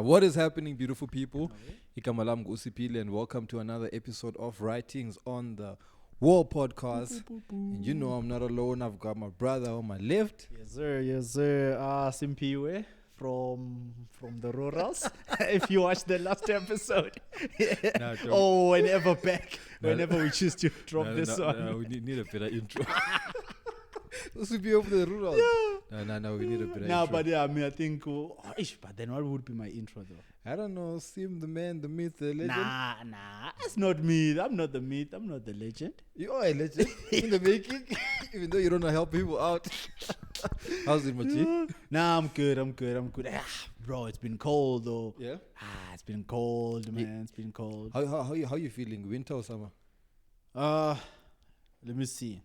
What is happening, beautiful people? Ikamalam Usipili, and welcome to another episode of Writings on the Wall podcast. And you know I'm not alone. I've got my brother on my left. Yes, sir. Yes, sir. Simpiwe from the rurals. If you watched the last episode. No, Oh, whenever we choose to drop this one. No, we need a better intro. Usipi over the rural. No, we need a better intro. But yeah, I think, but then what would be my intro though? I don't know, Sim, the man, the myth, the legend. Nah, that's not me. I'm not the myth. I'm not the legend. You are a legend in the making, even though you don't know help people out. How's it, Machi? Nah, I'm good. Bro, it's been cold though. Yeah? It's been cold, man. It's been cold. How you feeling? Winter or summer? Let me see.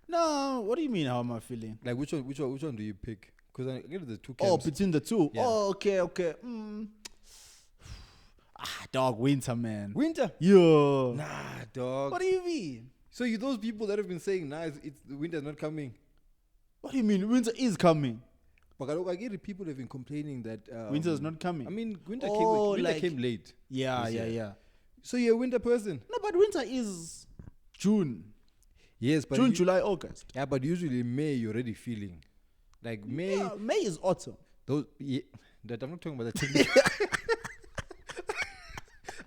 No, what do you mean? How am I feeling? Like which one do you pick? Because I get the two camps. Oh, between the two. Yeah. Oh, okay. Dog, winter, man. Winter? Yo. Nah, dog. What do you mean? So you those people that have been saying, nah, it's the winter's not coming. What do you mean? Winter is coming. But I get it, people have been complaining that Winter is not coming. I mean, winter came late. Yeah. So you're a winter person? No, but winter is June. Yes, but June, July, August. Yeah, but usually May you're already feeling. Like May. Yeah, May is autumn. That I'm not talking about that.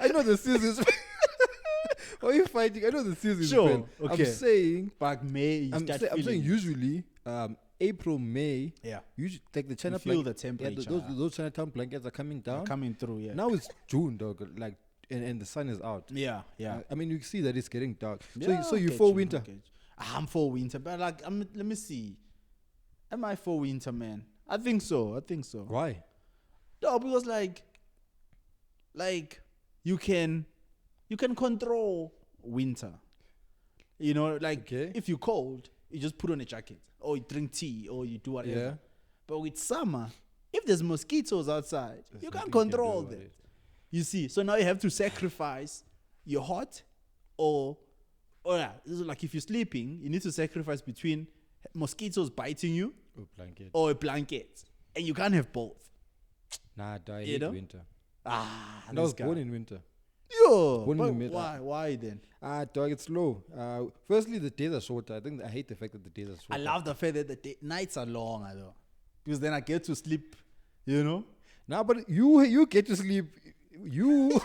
I know the seasons. Why are you fighting? I know the seasons. Sure. Okay. I'm saying. But May, I'm saying usually April, May. Yeah. Usually, like the China feel the temperature. Yeah, those Chinatown blankets are coming down. Coming through. Yeah. Now it's June, dog. Like. And the sun is out. Yeah. I mean, you see that it's getting dark. Yeah, so you for winter? I'm for winter, but like, let me see. Am I for winter, man? I think so. Why? No, because like you can control winter. You know, like if you're cold, you just put on a jacket, or you drink tea, or you do whatever. Yeah. But with summer, if there's mosquitoes outside, you can't control them. You see, so now you have to sacrifice your hot or like if you're sleeping, you need to sacrifice between mosquitoes biting you or a blanket. And you can't have both. Nah, I hate winter. And I was born in winter. Yo, born in the middle. Why then? Dog, it's slow. Firstly, the days are shorter. I hate the fact that the days are shorter. I love the fact that the nights are long, though. Because then I get to sleep, you know? Nah, but you get to sleep. You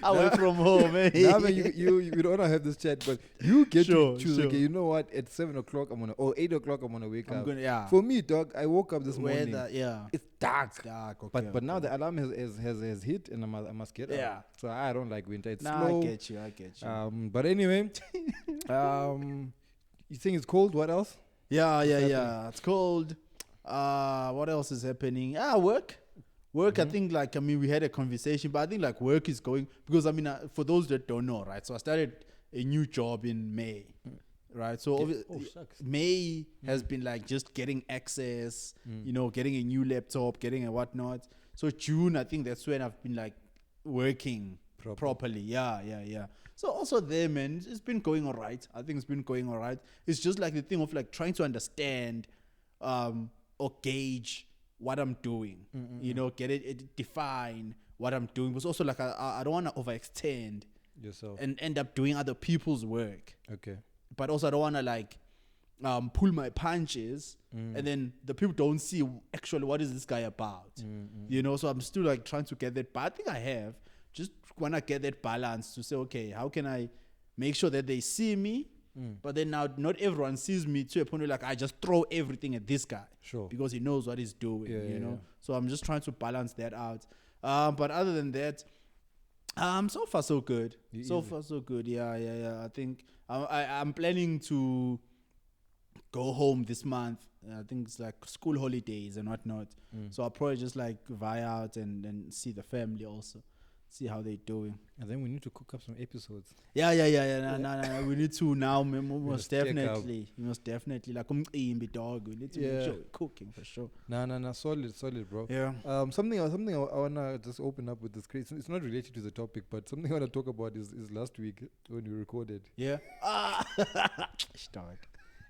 away from home, man. Nah, man, you don't want to have this chat, but you get to choose. Sure. Okay, you know what? At 7 o'clock, or 8 o'clock, I'm gonna wake up. Yeah. For me, dog, I woke up this morning. Yeah. It's dark. Okay, but now the alarm has hit, and I must get up. So I don't like winter. It's slow. I get you. But anyway, you think it's cold? What else? Yeah. It's cold. What else is happening? Work, Mm-hmm. I think, we had a conversation, but I think, like, work is going, because, for those that don't know, right, so I started a new job in May, right, so May has been, like, just getting access, getting a new laptop, getting a whatnot, so June, I think that's when I've been, like, working properly, yeah. So also there, man, it's been going all right. I think it's been going all right. It's just, like, the thing of, like, trying to understand or gauge what I'm doing, get it, define what I'm doing. But also, like, I don't want to overextend yourself and end up doing other people's work. Okay. But also, I don't want to, like, pull my punches and then the people don't see actually what is this guy about. So I'm still, like, trying to get that. But I think I have. Just want to get that balance to say, okay, how can I make sure that they see me? But then now not everyone sees me to a point where, like, I just throw everything at this guy. Sure. Because he knows what he's doing, Yeah. So I'm just trying to balance that out. But other than that, so far so good. Far so good. Yeah. I think I'm planning to go home this month. I think it's like school holidays and whatnot. So I'll probably just, like, vie out and see the family also. See how they're doing. And then we need to cook up some episodes. Yeah. No. We need to now, most definitely. Like, dog. We need to make sure we're cooking for sure. No. Solid, bro. Yeah. Something I wanna just open up with this crazy. It's not related to the topic, but something I wanna talk about is last week when we recorded. Yeah. Dog.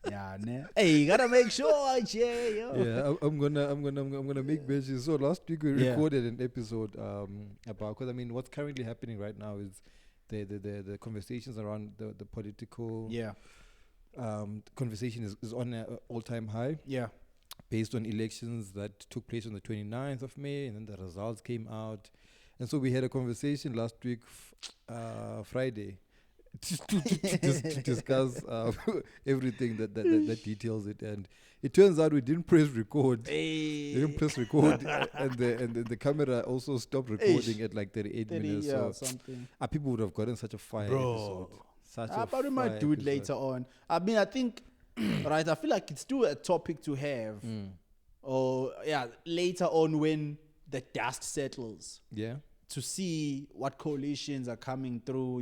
Yeah, ne? Hey, you gotta make sure, Jay. Yo. Yeah, I'm gonna make mentions. So last week we Yeah. recorded an episode about, because I mean what's currently happening right now is the conversations around the political Yeah. conversation is on an all-time high Yeah. based on elections that took place on the 29th of May, and then the results came out. And so we had a conversation last week, Friday, to discuss everything that details it. And it turns out we didn't press record. We didn't press record, and the camera also stopped recording at like 38 minutes. So something. people would have gotten such a fire episode. But we might do it later on. I mean, I think, right, I feel like it's still a topic to have. Or, later on when the dust settles. Yeah. To see what coalitions are coming through,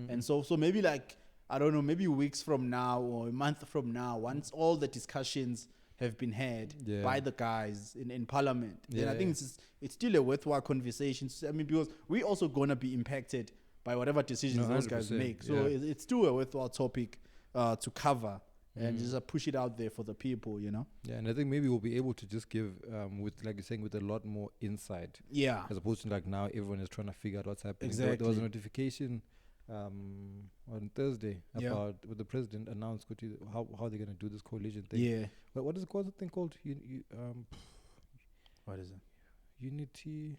and so maybe like, I don't know, maybe weeks from now or a month from now, once all the discussions have been had by the guys in parliament, then I think it's still a worthwhile conversation. I mean, because we're also gonna be impacted by whatever decisions those guys make. So it's still a worthwhile topic to cover. And just push it out there for the people, Yeah, and I think maybe we'll be able to just give, with, like you're saying, with a lot more insight. Yeah. As opposed to like now everyone is trying to figure out what's happening. Exactly. There was a notification on Thursday about what the president announced how they're going to do this coalition thing. Yeah. But what is it called? The thing called what is it? Unity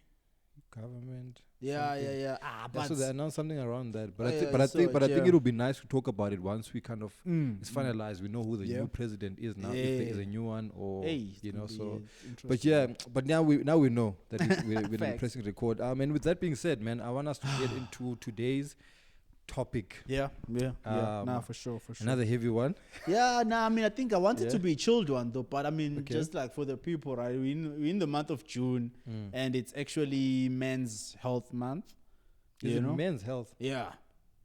Government. Yeah. But so they announced something around that. But I I think it, it'll be nice to talk about it once we kind of it's finalized. We know who the new president is now. If there is a new one, or so. But now we know that we're pressing record. And with that being said, man, I want us to get into today's topic. For sure. Another heavy one. I mean, I think I want it to be a chilled one though, but I mean, just like for the people, right? We're in the month of June, and it's actually Men's Health Month. Is it Men's Health? Yeah.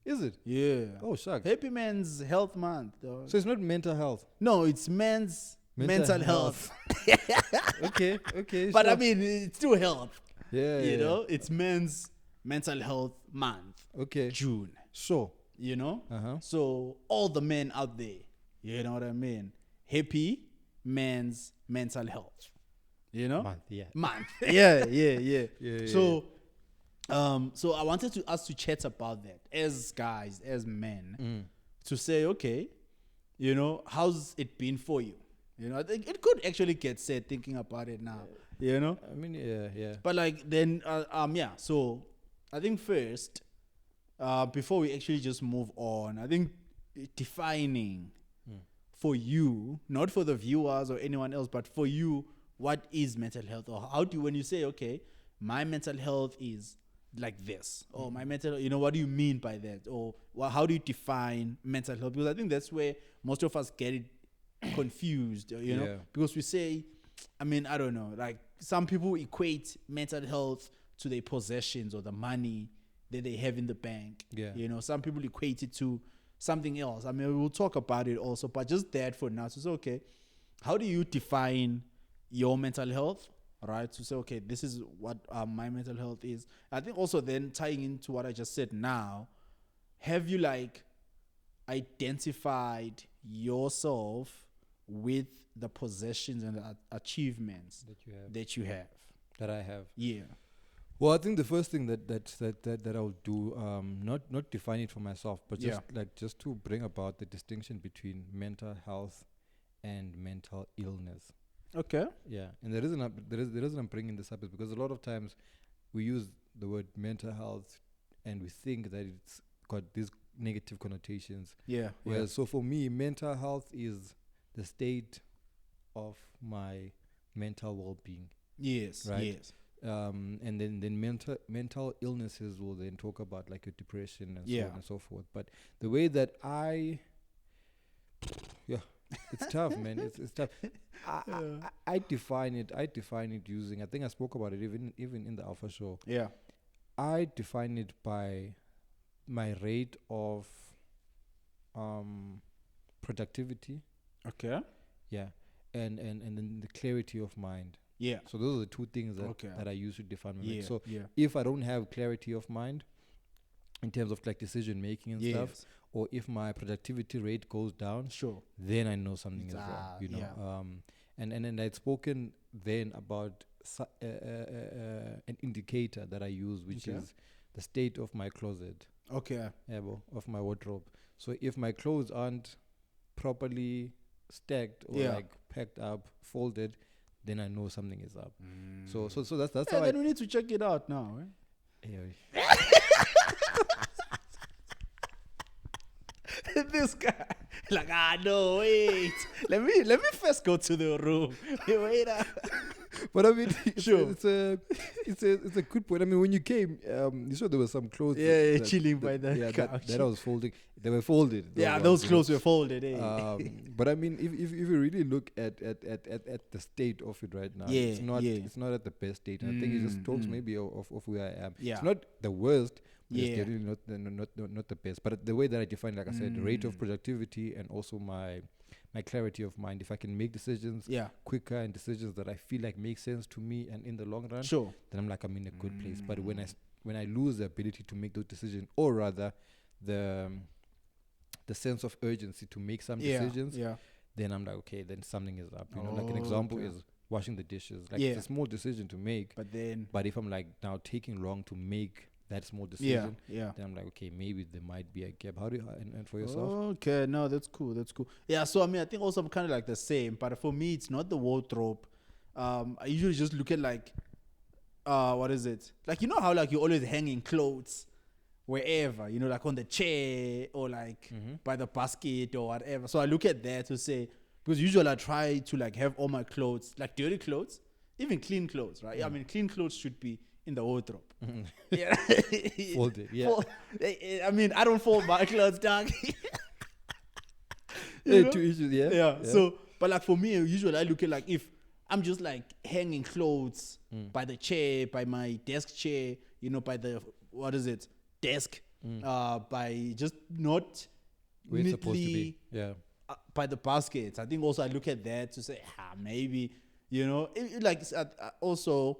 Is it? Yeah. Oh, shucks. Happy Men's Health Month, though. So it's not mental health? No, it's men's mental health. Okay. But I mean, it's still health. Yeah. It's Men's Mental Health Month. Okay. June. So, So all the men out there, you know what I mean? Happy Men's Mental Health. Month. Yeah. So I wanted us to chat about that as guys, as men, to say, okay, how's it been for you? I think it could actually get said thinking about it now. I mean, yeah. But like then, So I think first, before we actually just move on, I think defining for you, not for the viewers or anyone else, but for you, what is mental health? Or how do you, when you say, okay, my mental health is like this, or my mental, what do you mean by that? Or how do you define mental health? Because I think that's where most of us get it confused, because we say, I mean, I don't know, like some people equate mental health to their possessions or the money that they have in the bank. Some people equate it to something else. I mean, we'll talk about it also, but just that for now. So, okay, how do you define your mental health? Right, to say, okay, this is what my mental health is. I think also then tying into what I just said now, have you like identified yourself with the possessions and the achievements that you have? That I have. Yeah. Well, I think the first thing that I'll do, not define it for myself, but just to bring about the distinction between mental health and mental illness. Okay. Yeah, and the reason I'm bringing this up is because a lot of times we use the word mental health and we think that it's got these negative connotations. Yeah. Whereas, so for me, mental health is the state of my mental well-being. Yes. Right. Yes. And then mental illnesses will then talk about like your depression and so on and so forth. But the way that it's tough, man. It's tough. I define it using, I think I spoke about it even in the Alpha Show. Yeah. I define it by my rate of productivity. Okay. Yeah. And then the clarity of mind. Yeah. So those are the two things that I use to define my mind. So yeah. if I don't have clarity of mind, in terms of like decision making and stuff, Yes. or if my productivity rate goes down, Sure. then I know something is wrong. You know, and I'd spoken then about an indicator that I use, which Okay. is the state of my closet, Okay. of my wardrobe. So if my clothes aren't properly stacked or Yeah. like packed up, folded, then I know something is up. So that's Yeah, how then we need to check it out now. I. This guy, like, no, wait. let me first go to the room. Wait. But I mean, Sure. it's a good point. I mean, when you came, you saw there were some clothes. Yeah, chilling by the that, couch. that I was folding. They were folded. Those you know. clothes were folded. But I mean, if you really look at the state of it right now, Yeah, it's not at the best state. I think it just talks maybe of where I am. Yeah. It's not the worst. But Yeah. it's definitely not the best. But the way that I define, like I said, rate of productivity and also my clarity of mind. If I can make decisions quicker and decisions that I feel like make sense to me and in the long run, Sure. then I'm like I'm in a good place. But when I lose the ability to make those decisions, or rather the sense of urgency to make some decisions, then I'm like, okay, then something is up. You know, like an example is washing the dishes. Like it's a small decision to make, but if I'm like now taking long to make that small decision, then I'm like, okay, maybe there might be a gap. How do you and for yourself? Okay, no, that's cool. Yeah, so I mean, I think also I'm kind of like the same, but for me, it's not the wardrobe. I usually just look at like, what is it? Like, you know how like you're always hanging clothes wherever, you know, like on the chair or like by the basket or whatever. So I look at that to say, because usually I try to like have all my clothes, like dirty clothes, even clean clothes, right? I mean, clean clothes should be in the wardrobe. Yeah. Folded, yeah. I mean, I don't fold my clothes, dog. Two issues, Yeah. So, but like for me, usually I look at like if I'm just like hanging clothes by the chair, by my desk chair, you know, by the, what is it, desk, by just not where it's supposed to neatly be. by the baskets. I think also I look at that to say, maybe, you know, like also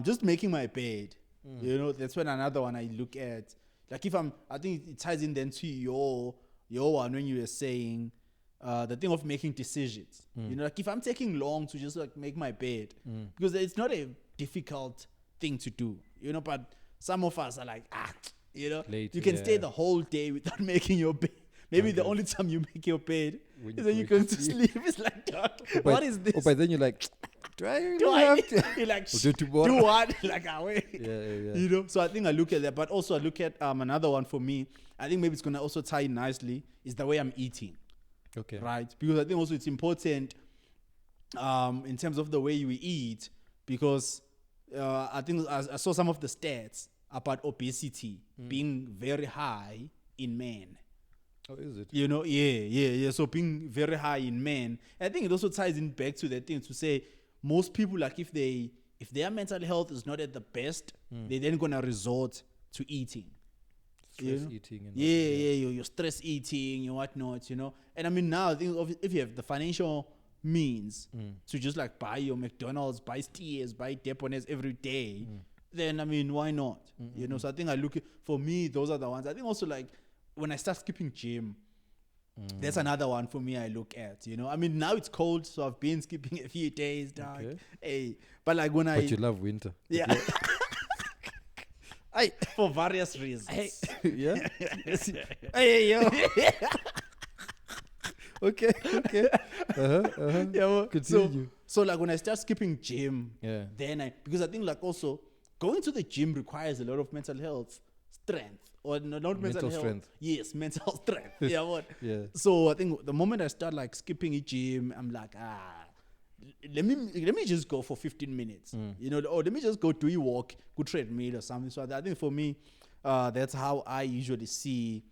just making my bed. You know, that's when another one I look at. Like if I think it ties in then to your one when you were saying the thing of making decisions. You know, like if I'm taking long to just like make my bed, because it's not a difficult thing to do, you know, but some of us are like, you know, you can stay the whole day without making your bed. Maybe the only time you make your bed is when you go to sleep. It's like, God, what is this? Oh, by then you're like, do I have to? You're like, do what? Like, away. Yeah. You know, so I think I look at that, but also I look at another one for me. I think maybe it's gonna also tie in nicely is the way I'm eating. Okay. Right, because I think also it's important in terms of the way you eat, because I think I saw some of the stats about obesity being very high in men. Oh, is it? You know, yeah. So being very high in men, I think it also ties in back to that thing to say most people, like if their mental health is not at the best, they're then gonna resort to eating. Stress eating. And Your stress eating, your whatnot, you know. And I mean now, I think if you have the financial means to just like buy your McDonald's, buy Steers, buy Deponets every day, then I mean why not? You know. So I think for me those are the ones. I think also like when I start skipping gym, that's another one for me I look at, you know. I mean, now it's cold, so I've been skipping a few days, dog. Okay. Hey, but like when But you love winter. Yeah. For various reasons. Yeah? Hey, yo. Okay. Yeah, well, Continue. so like when I start skipping gym, Yeah. then because I think like also going to the gym requires a lot of mental health strength. Or not mental health. Strength. Yes, mental strength. Yeah, what? Yeah. So I think the moment I start like skipping a gym, I'm like, let me just go for 15 minutes. You know, or let me just go do a walk, go treadmill or something. So I think for me, that's how I usually see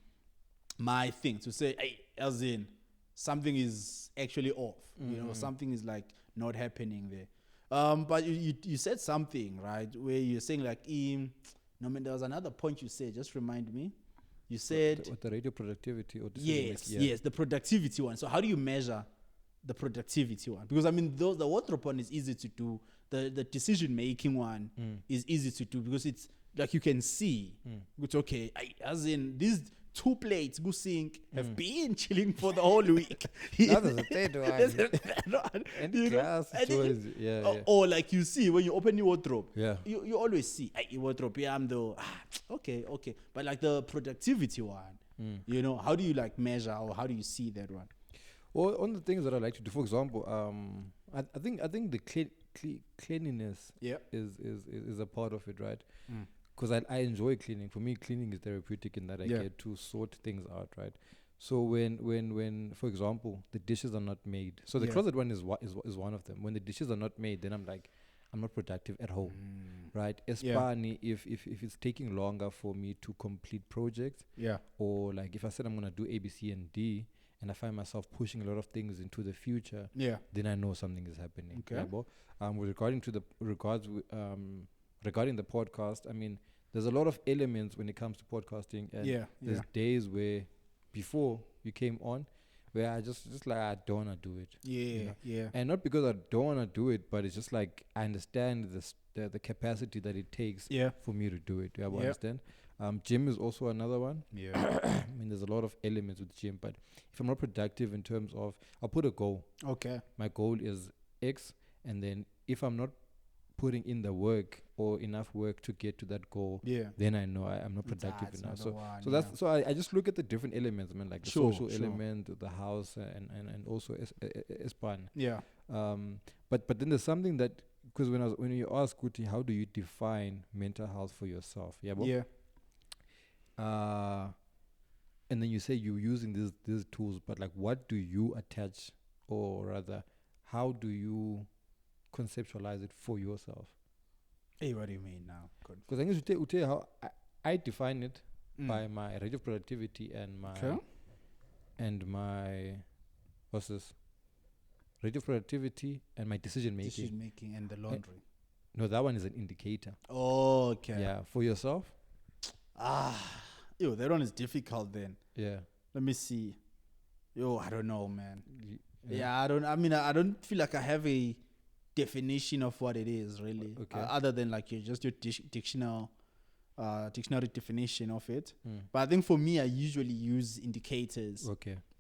my thing, to say, hey, as in something is actually off. You know, something is like not happening there. But you said something, right, where you're saying like, no, man, there was another point you said. Just remind me. You said what the radio productivity or yes, the productivity one. So how do you measure the productivity one? Because I mean, the wardrobe one is easy to do. The decision making one is easy to do because it's like you can see, it's okay. As in these 2 plates go sink have been chilling for the whole week. Now there's a third one. There's a third one, And you know? glass And choice. Yeah, yeah. Or like you see when you open your wardrobe, Yeah. you always see your wardrobe. Yeah, I'm the okay. But like the productivity one, you know, how do you like measure or how do you see that one? Well, on the things that I like to do, for example, I think the cleanliness is a part of it, right? Because I enjoy cleaning. For me, cleaning is therapeutic in that I get to sort things out, right? So when for example the dishes are not made, so the closet one is one of them. When the dishes are not made, then I'm like, I'm not productive at home, right? Especially if it's taking longer for me to complete projects, or like if I said I'm gonna do A, B, C, and D, and I find myself pushing a lot of things into the future, then I know something is happening. Okay. With regarding the podcast, I mean, there's a lot of elements when it comes to podcasting, and there's days where before you came on where I just like, I don't want to do it. You know? And not because I don't want to do it, but it's just like I understand the capacity that it takes for me to do it. You understand? Gym is also another one. I mean, there's a lot of elements with gym, but if I'm not productive in terms of, I'll put a goal. Okay. My goal is X, and then if I'm not putting in the work or enough work to get to that goal, then I know I'm not productive enough. So I just look at the different elements, man, like the social element, the house, and also Espan. But then there's something that, because when you ask Kuti, how do you define mental health for yourself? And then you say you're using these tools, but like, what do you attach, or rather, how do you conceptualize it for yourself? Hey, what do you mean now? Because I guess you tell how I define it by my rate of productivity and my what's this? Rate of productivity and my decision making and the laundry. No, that one is an indicator. Oh, okay. Yeah, for yourself. That one is difficult then. Yeah. Let me see. I don't know, man. I don't feel like I have a definition of what it is really, other than like your dictionary definition of it. But I think for me, I usually use indicators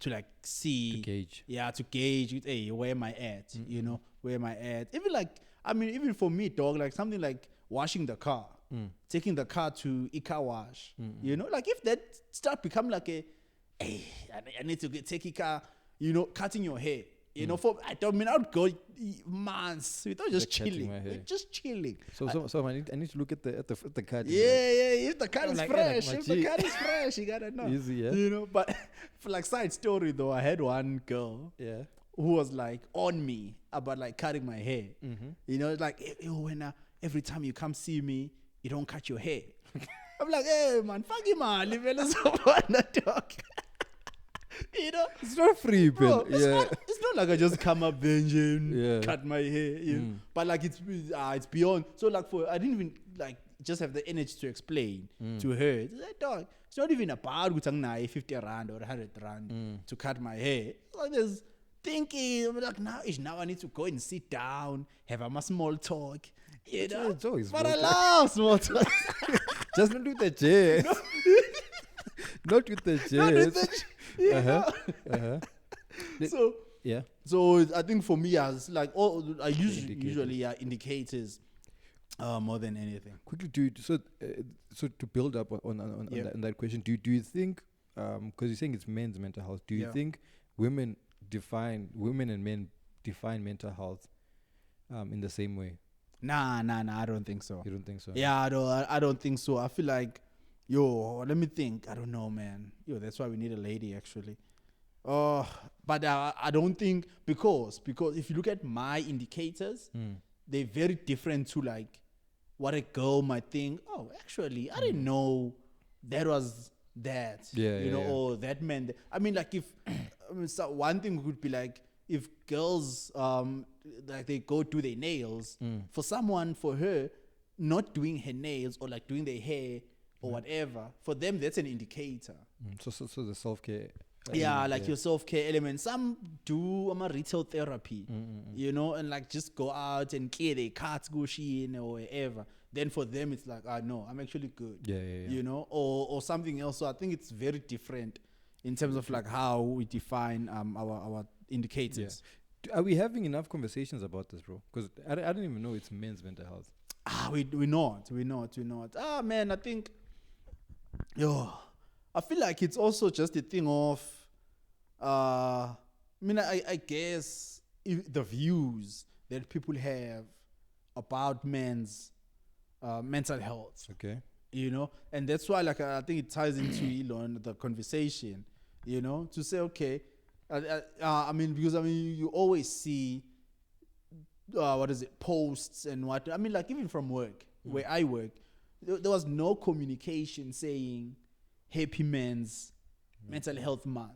to like see, to gauge. To gauge. Hey, where am I at? You know, where am I at? Even like, I mean, even for me, dog, like something like washing the car, taking the car to car wash. You know, like if that start become like I need to take car. You know, cutting your hair. You know, I would go months without just chilling. Just chilling. So I need to look at the card. If the card is fresh, you gotta know. Easy, yeah. You know, but for like side story though, I had one girl who was like on me about like cutting my hair. You know, like when every time you come see me, you don't cut your hair. I'm like, hey man, fuck you man, leave it talk. You know, it's not free, bro. It's not like I just come up there and cut my hair. You know? But like it's beyond. So like I didn't even like just have the energy to explain to her. It's like, dog, it's not even about 50 rand or 100 rand to cut my hair. So there's thinking, I'm like, now I need to go and sit down, have a small talk. You know, but I love small talk. Just not with the chair. Not with the chest. So I think for me, as like I usually indicators more than anything. Quickly, so to build up on that question, do you think, because you're saying it's men's mental health, do you think women and men define mental health in the same way? Nah, I don't think so. You don't think so? Yeah, I don't think so. I feel like, let me think. I don't know, man. That's why we need a lady, actually. But I don't think, because if you look at my indicators, they're very different to like what a girl might think. Oh, actually, I didn't know that was that. Or that meant that. I mean, like if so one thing would be like if girls like they go do their nails, for her not doing her nails or like doing their hair or whatever, for them that's an indicator. So the self-care. Your self-care element. Some do retail therapy, you know, and like just go out and clear their carts, go in or wherever. then for them it's like, no, I'm actually good. Yeah. You know, or something else. So I think it's very different in terms of like how we define our indicators. Are we having enough conversations about this, bro? Because I don't even know it's men's mental health. We not. Man, I think, I feel like it's also just a thing of, I guess the views that people have about men's mental health. Okay. You know, and that's why, like, I think it ties into Elon, the conversation, you know, to say, okay, because you always see, posts and what, like even from work, where I work, there was no communication saying Happy Men's Mental Health Month,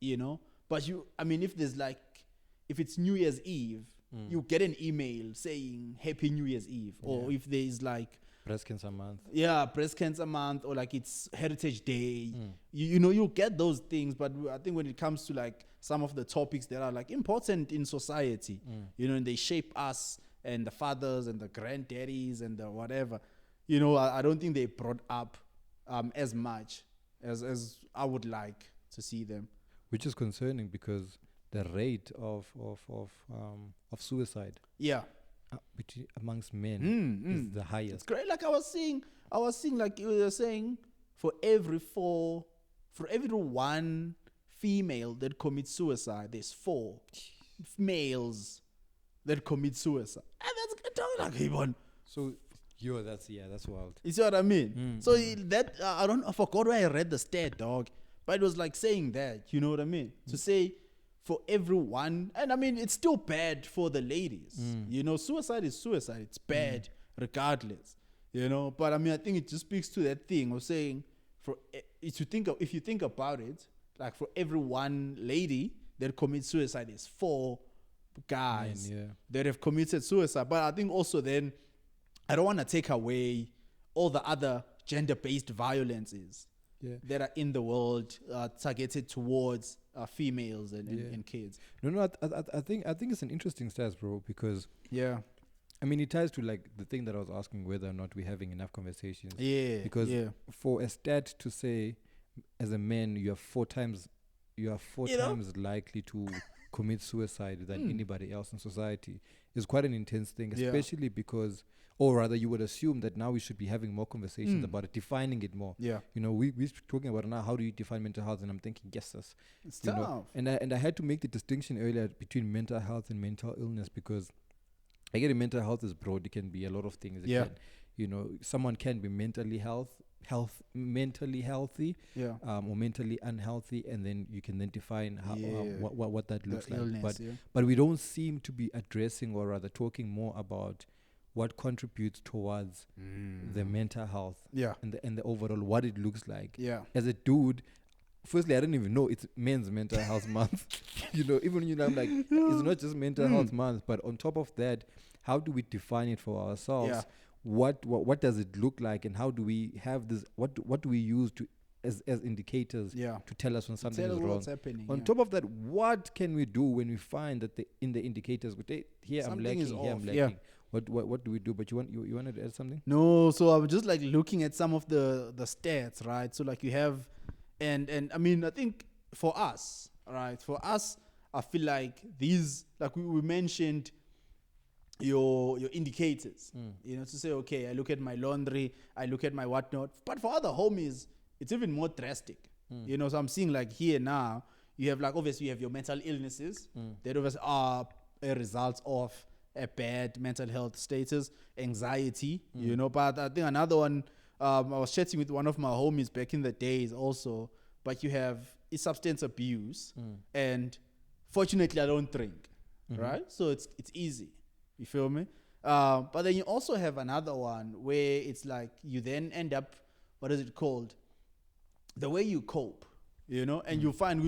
you know, but if it's New Year's Eve, you get an email saying Happy New Year's Eve, or if there is like Breast Cancer Month. Yeah, Breast Cancer Month, or like it's Heritage Day. You get those things, but I think when it comes to like some of the topics that are like important in society, you know, and they shape us and the fathers and the granddaddies and the whatever, you know, I don't think they brought up as much as I would like to see them. Which is concerning because the rate of suicide, amongst men is the highest. It's great. Like I was seeing like you were saying, for every one female that commits suicide, there's 4 males that commit suicide. And that's like, hey, man. So that's wild. You see what I mean? So I forgot where I read the stat, dog, but it was like saying that, you know what I mean? To say for everyone, and it's still bad for the ladies. You know, suicide is suicide. It's bad regardless. You know, but I think it just speaks to that thing of saying, if you think about it, like for every one lady that commits suicide, there's 4 guys that have committed suicide. But I think also then, I don't want to take away all the other gender-based violences that are in the world targeted towards females and kids. No, I think it's an interesting stats, bro, because it ties to like the thing that I was asking, whether or not we're having enough conversations. Because for a stat to say, as a man, you are 4 times likely to commit suicide than anybody else in society is quite an intense thing, especially because, or rather, you would assume that now we should be having more conversations about it, defining it more. You know, we're talking about now, how do you define mental health? And I'm thinking, yes, it's tough. Know, and I had to make the distinction earlier between mental health and mental illness, because I get it, mental health is broad. It can be a lot of things. It can, you know, someone can be mentally healthy, or mentally unhealthy, and then you can then define how what that looks like. Illness, but we don't seem to be addressing, or rather talking more about what contributes towards the mental health and the overall what it looks like. As a dude, firstly, I didn't even know it's Men's Mental Health Month. You know, even I'm like, it's not just Mental Health Month, but on top of that, how do we define it for ourselves? What does it look like, and how do we have this? What do we use to as indicators to tell us when something is wrong? Happening, on top of that, what can we do when we find that in the indicators, here something I'm lacking, here I'm lacking? What do we do? But you wanted to add something? No, so I was just like looking at some of the stats, right? So like you have, and I think for us, right? For us, I feel like these, like we mentioned, your indicators, you know, to say, okay, I look at my laundry, I look at my whatnot. But for other homies, it's even more drastic. You know, so I'm seeing like here now, you have like, obviously you have your mental illnesses that obviously are a result of a bad mental health status, anxiety, you know. But I think another one, I was chatting with one of my homies back in the days also, but you have substance abuse, and fortunately I don't drink, right? So it's easy. You feel me? But then you also have another one where it's like you then end up, what is it called? The way you cope, you know, and you find,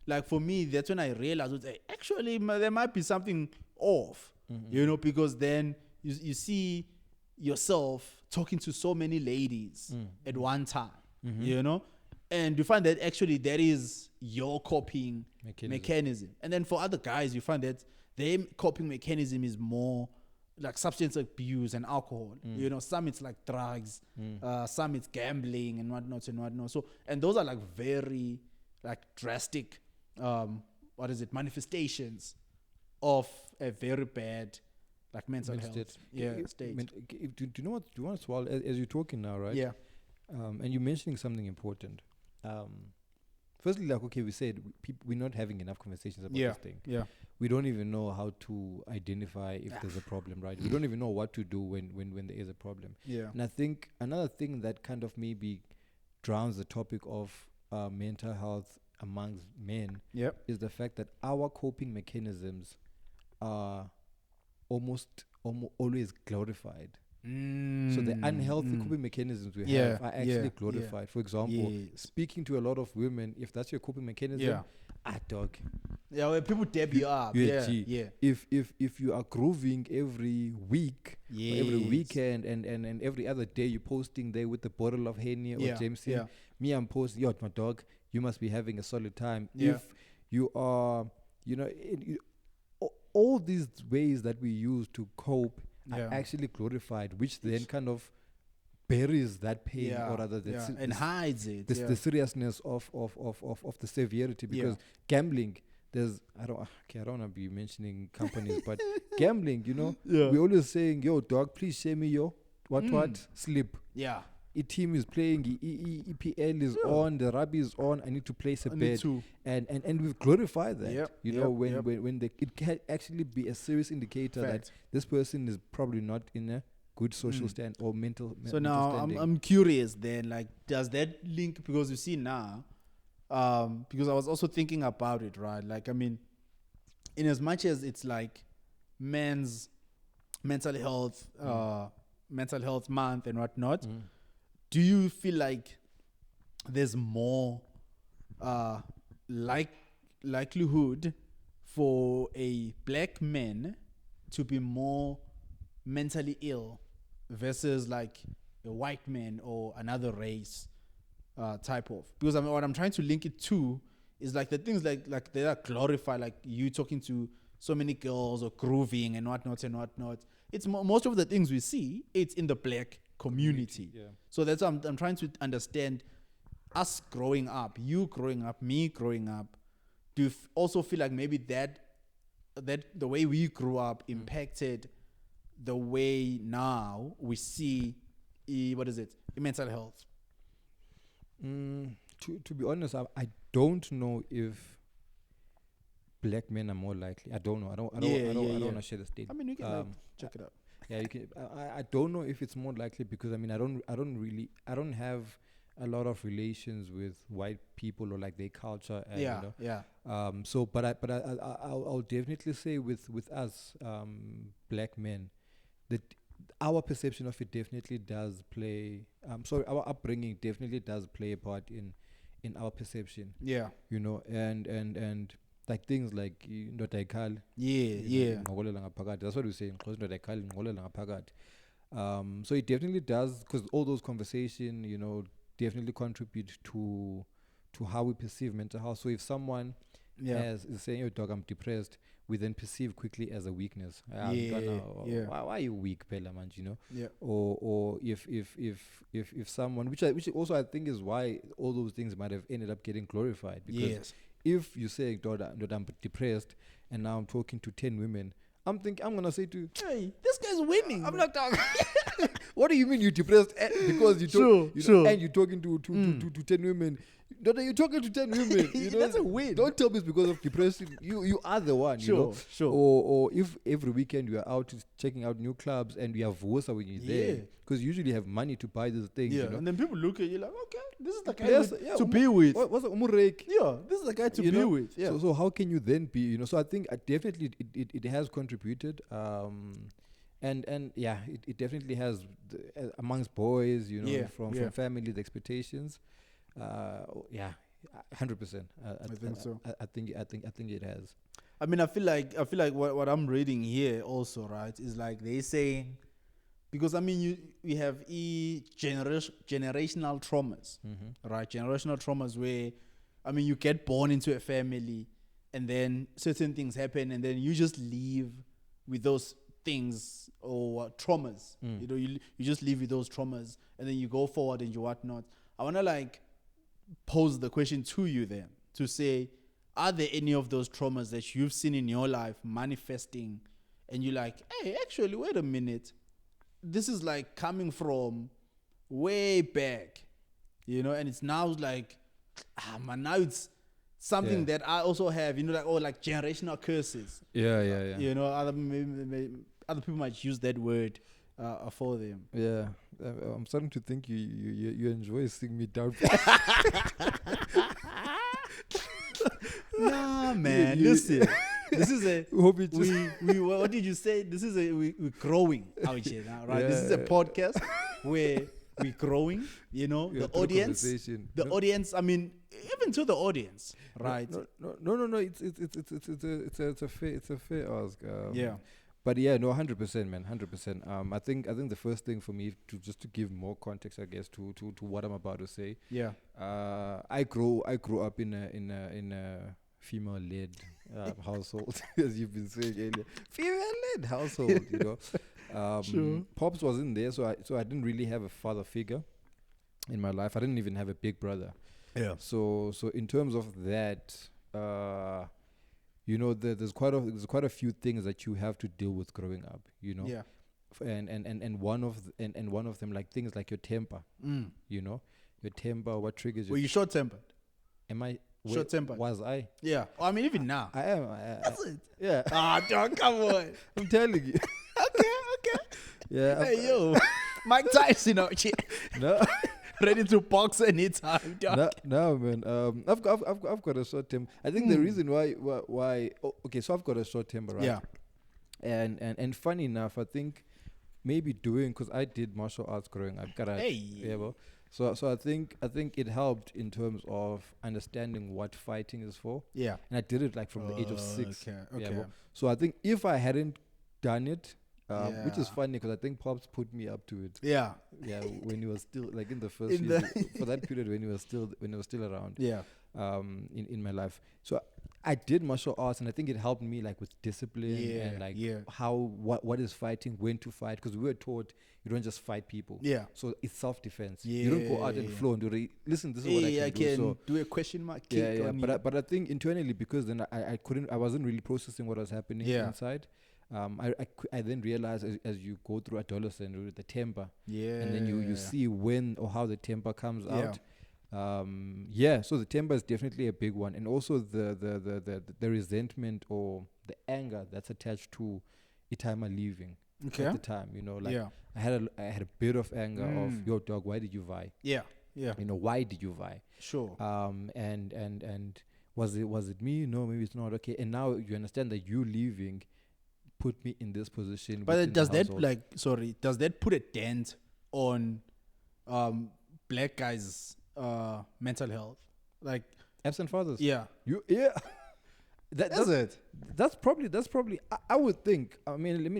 like for me, that's when I realized, actually, there might be something off, you know, because then you see yourself talking to so many ladies at one time, you know, and you find that actually that is your coping mechanism. And then for other guys, you find that their coping mechanism is more like substance abuse and alcohol. You know, some it's like drugs, some it's gambling and whatnot and whatnot. So, and those are like very like drastic, manifestations of a very bad like mental health state. Do you know what? Do you want to swallow as you're talking now, right? Yeah. And you're mentioning something important. Firstly, like, okay, we said we're not having enough conversations about this thing. Yeah. We don't even know how to identify if there's a problem, right? We don't even know what to do when there is a problem. Yeah. And I think another thing that kind of maybe drowns the topic of mental health amongst men is the fact that our coping mechanisms are almost always glorified. So the unhealthy coping mechanisms we have are actually glorified. For example, speaking to a lot of women, if that's your coping mechanism, dog. Yeah, when people dab you up. If you are grooving every week, or every weekend, and every other day you're posting there with the bottle of Henny or Jameson, me, I'm posting, yo, my dog, you must be having a solid time. If you are, all these ways that we use to cope are actually glorified, which then kind of buries that pain, or rather and hides it. The seriousness of the severity, because gambling, I don't want to be mentioning companies, but gambling, we're always saying, yo, dog, please share me your what slip. Yeah. A team is playing, EPL is on, the rugby is on, I need to place a bet. And we've glorified that. When it can actually be a serious indicator that this person is probably not in a good social stand or mental So mental now standing. I'm curious then, like, does that link, because you see now, because I was also thinking about it, right? Like, I mean, in as much as it's like men's mental health month and whatnot, do you feel like there's more likelihood for a black man to be more mentally ill versus like a white man or another race type of? Because I mean, what I'm trying to link it to is like the things like they are glorified, like you talking to so many girls or grooving and whatnot and whatnot. It's most of the things we see, it's in the black community. So that's what I'm trying to understand. Us growing up, you growing up, me growing up, do you also feel like maybe that the way we grew up impacted the way now we see mental health? To be honest, I don't know if black men are more likely. I don't know. I don't want to share the state. I mean, you can check it out. Yeah, you can. I don't know if it's more likely, because I mean, I don't have a lot of relations with white people or like their culture. And, So, but I'll definitely say with us, black men, that our perception of it definitely does play. Our upbringing definitely does play a part in our perception. Yeah. And like things like ndodayikhali. That's what we say. So it definitely does, because all those conversations, definitely contribute to how we perceive mental health. So if someone is saying, "Oh, dog, I'm depressed," we then perceive quickly as a weakness. Why are you weak, Pella, man? Or if someone, which also I think is why all those things might have ended up getting glorified, because if you say, "Dog, I'm depressed," and now I'm talking to 10 women, I'm gonna say to you, "Hey, this guy's winning." I'm not talking. What do you mean you're depressed? Because and you're talking to 10 women. You're talking to 10 women. That's a win. Don't tell me it's because of depression. You are the one. Sure. Or if every weekend you are out checking out new clubs and you have vosa when you're there, because you usually have money to buy these things. And then people look at you like, okay, this is the guy to be with. What's umurek? This is the guy to be with. Yeah. So how can you then be? So I think definitely it has contributed. And it definitely has amongst boys, from family, the expectations. 100%. I think so. I think it has. I mean, I feel like what I'm reading here also, right, is like they saying, because I mean we have generational traumas, right? Generational traumas where, I mean, you get born into a family and then certain things happen and then you just live with those things or traumas. You know, you just live with those traumas and then you go forward and you whatnot. I want to like pose the question to you then to say, are there any of those traumas that you've seen in your life manifesting and you're like, hey, actually, wait a minute. This is like coming from way back, you know, and it's now like, man, now it's something that I also have, you know, like, like generational curses. Yeah. You know, other people might use that word for them. Yeah. I'm starting to think you enjoy seeing me down. Nah, man. Listen, this is a we what did you say? This is we're growing out here now, right? This is a podcast where we're growing. You know, the audience. I mean, even to the audience, right? No. It's a fair ask. Yeah. But yeah, no, 100%, man, 100%. I think the first thing for me to give more context, I guess, to what I'm about to say. Yeah. I grew up in a female-led household, as you've been saying earlier. Female-led household, you know. Sure. Pops wasn't there, so I didn't really have a father figure in my life. I didn't even have a big brother. Yeah. So in terms of that, you know, there's quite a few things that you have to deal with growing up, you know. Yeah. And one of them, like things like your temper, you know, your temper, what triggers you. Were you short-tempered? Am I short-tempered? Was I? Yeah. I mean, even now. I am. That's it. Yeah. Dog, come on. I'm telling you. Okay. Yeah. Hey, yo. Mike Tyson out here. No. Ready to box anytime, dog. No, man. I've got a short temper. I think the reason why. Okay, so I've got a short temper, right? Yeah. And funny enough, I think maybe because I did martial arts growing up. Yeah, well. So I think it helped in terms of understanding what fighting is for. Yeah. And I did it like from the age of 6. Okay. Yeah, well. So I think if I hadn't done it, which is funny because I think Pops put me up to it. Yeah. Yeah, when he was still like in the first year, for that period when he was still around. Yeah. In my life. So I did martial arts, and I think it helped me like with discipline and like what is fighting, when to fight, because we were taught you don't just fight people. Yeah. So it's self-defense. Yeah. You don't go out and flow and do listen, this is what I can do. So do a question mark. Yeah. But I think internally, because then I wasn't really processing what was happening inside. I then realized as you go through adolescence, the temper, and then you see when or how the temper comes out. So the temper is definitely a big one, and also the resentment or the anger that's attached to Itama leaving at the time. You know, like I had a bit of anger of, yo dog, why did you vie? Yeah. You know, why did you vie? Sure. And was it me? No, maybe it's not. Okay, and now you understand that you leaving put me in this position. But does that put a dent on black guys' mental health? Like absent fathers? Yeah. That's it. That's probably. I would think. I mean, let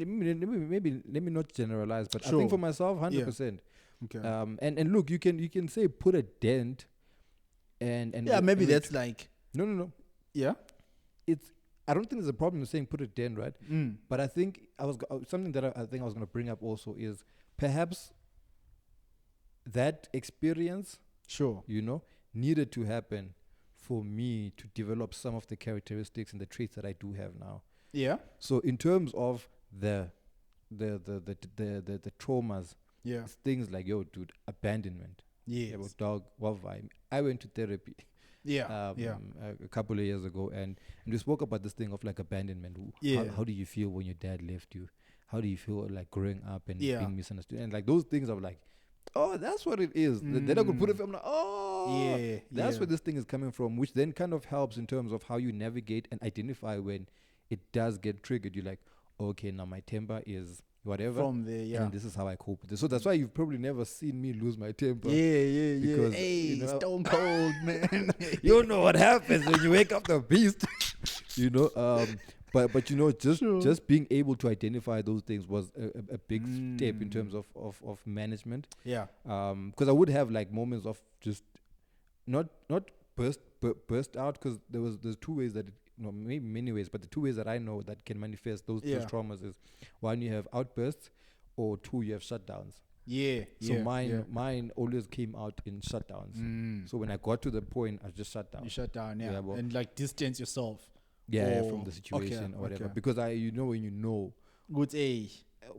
me not generalize, but sure. I think for myself, 100%. Okay. And look, you can say put a dent, and maybe that's like no. Yeah. I don't think there's a problem in saying put a dent, right? But I think something that I think I was going to bring up also is perhaps that experience, sure, you know, needed to happen for me to develop some of the characteristics and the traits that I do have now. Yeah. So in terms of the traumas, it's things like, yo, dude, abandonment. Yeah. Dog, what vibe? I went to therapy. A couple of years ago, and we spoke about this thing of like abandonment. How do you feel when your dad left you? How do you feel like growing up and being misunderstood? And like those things are like, oh, that's what it is. Then I could put it. I'm like, that's where this thing is coming from, which then kind of helps in terms of how you navigate and identify when it does get triggered. You're like, okay, now my temper is whatever from there, and this is how I cope with it. So that's why you've probably never seen me lose my temper. Because, hey, you know, stone cold, man. You don't know what happens when you wake up the beast. You know, but you know, just being able to identify those things was a big step in terms of management. Because I would have like moments of just not burst out because there's two ways that maybe many ways, but the two ways that I know that can manifest those traumas is one, you have outbursts, or two, you have shutdowns. So mine always came out in shutdowns. So when I got to the point, I just shut down. You shut down, and like distance yourself. From the situation or whatever. Because when you know good